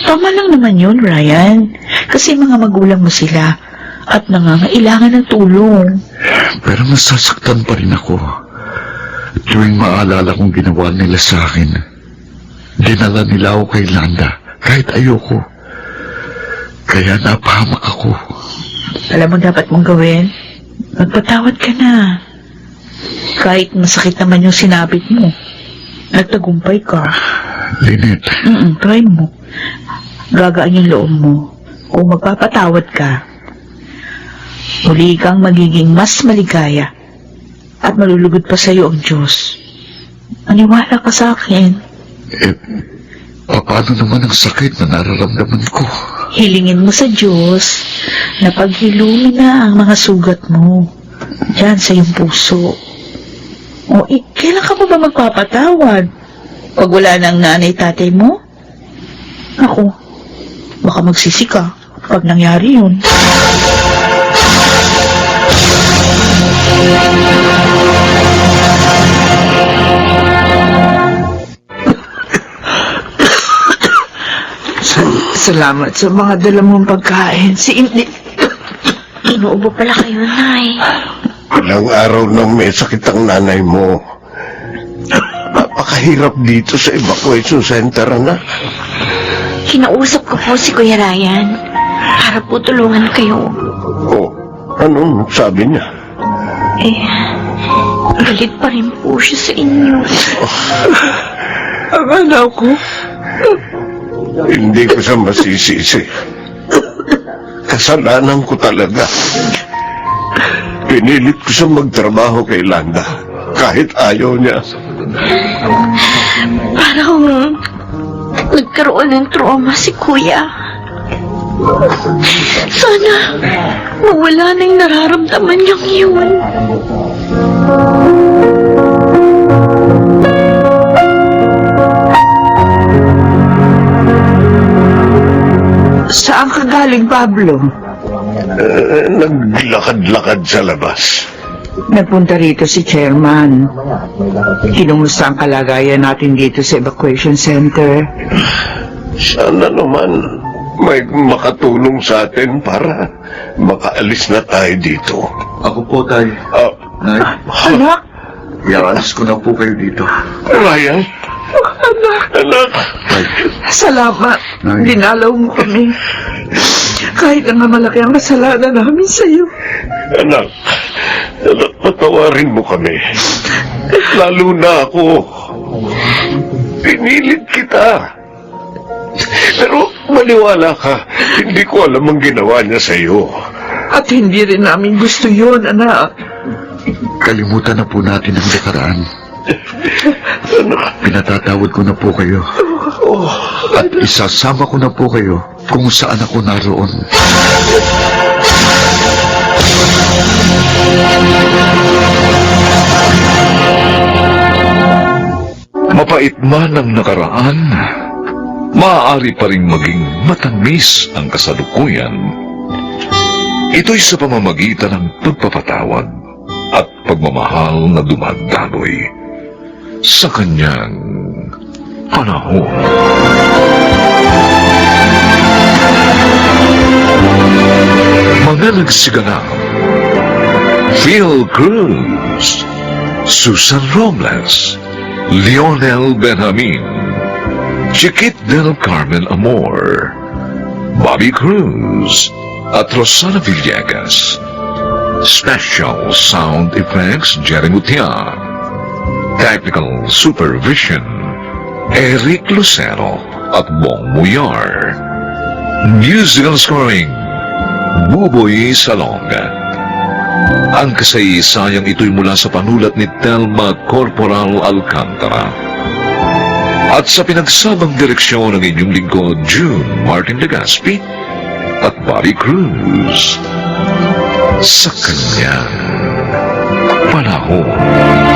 Speaker 4: Tama lang naman yun, Ryan. Kasi mga magulang mo sila at nangangailangan ng tulong.
Speaker 6: Pero nasasaktan pa rin ako. Tuwing maalala kong ginawa nila sa akin, dinala nila ako kay Landa kahit ayoko. Kaya napahamak ako.
Speaker 4: Alam mo dapat mong gawin? Magpatawad ka na. Kahit masakit naman yung sinabit mo, nagtagumpay ka.
Speaker 6: Lynette,
Speaker 4: Try mo. Gagaan yung loob mo. Kung magpapatawad ka, muli kang magiging mas maligaya at malulugod pa sa'yo ang Diyos. Maniwala ka sa akin.
Speaker 6: paano naman ang sakit na nararamdaman ko?
Speaker 4: Hilingin mo sa Diyos na paghilumi na ang mga sugat mo dyan sa iyong puso. O, kailan ka pa ba magpapatawad? Pag wala na ang nanay-tatay mo? Ako, baka magsisi ka pag nangyari yun. Salamat sa mga dala mong pagkain. Si Indi...
Speaker 5: Inuubo pala kayo, Nay.
Speaker 9: Ilang araw nang may sakit ang nanay mo. Napakahirap dito sa evacuation center, anak.
Speaker 5: Kinausap ko po si Kuya Ryan para po tulungan kayo.
Speaker 9: Oh, anong sabi niya?
Speaker 5: Galit pa rin po siya sa inyo.
Speaker 4: Ang anak ko.
Speaker 9: Hindi ko siya masisisi. Kasalanan ko talaga. Pinilit ko siya magtrabaho kay Landa, kahit ayaw niya.
Speaker 5: Parang nagkaroon ng trauma si Kuya. Sana mawala na yung nararamdaman niyang yun.
Speaker 4: Saan ka galing, Pablo?
Speaker 9: Naglakad-lakad sa labas.
Speaker 4: Nagpunta rito si Chairman. Kinumusta ang kalagayan natin dito sa evacuation center.
Speaker 9: Sana naman may makatulong sa atin para makaalis na tayo dito.
Speaker 6: Ako po, Tay. Nay,
Speaker 4: Anak!
Speaker 6: ialis ko na po kayo dito.
Speaker 9: Ryan? Anak!
Speaker 4: Salamat.
Speaker 6: Nay.
Speaker 4: Dinalaw mo kami. Kahit na malaki ang kasalanan namin sa'yo.
Speaker 9: Anak, patawarin mo kami. Lalo na ako. Pinilit kita. Pero maniwala ka, hindi ko alam ang ginawa niya sa'yo.
Speaker 4: At hindi rin namin gusto yun, anak.
Speaker 6: Kalimutan na po natin ang nakaraan. Pinatatawad ko na po kayo. At isasama ko na po kayo kung saan ako naroon.
Speaker 3: Mapait man ang nakaraan, maaari pa rin maging matamis ang kasalukuyan. Ito'y sa pamamagitan ng pagpapatawad at pagmamahal na dumadaloy sa kanyang panahon. Mga nagsiganap Phil Cruz, Susan Robles, Lionel Benjamin, Chiquit del Carmen Amor, Bobby Cruz, at Rosana Villegas. Special Sound Effects, Jerry Mutia. Technical Supervision, Eric Lucero at Bong Muyar. Musical Scoring, Buboy Salonga. Ang kasaysayang ito'y mula sa panulat ni Telma Corporal Alcantara. At sa pinagsabang direksyon ng inyong lingkod, June Martin Legaspi at Bobby Cruz. Sa kanyang panahon.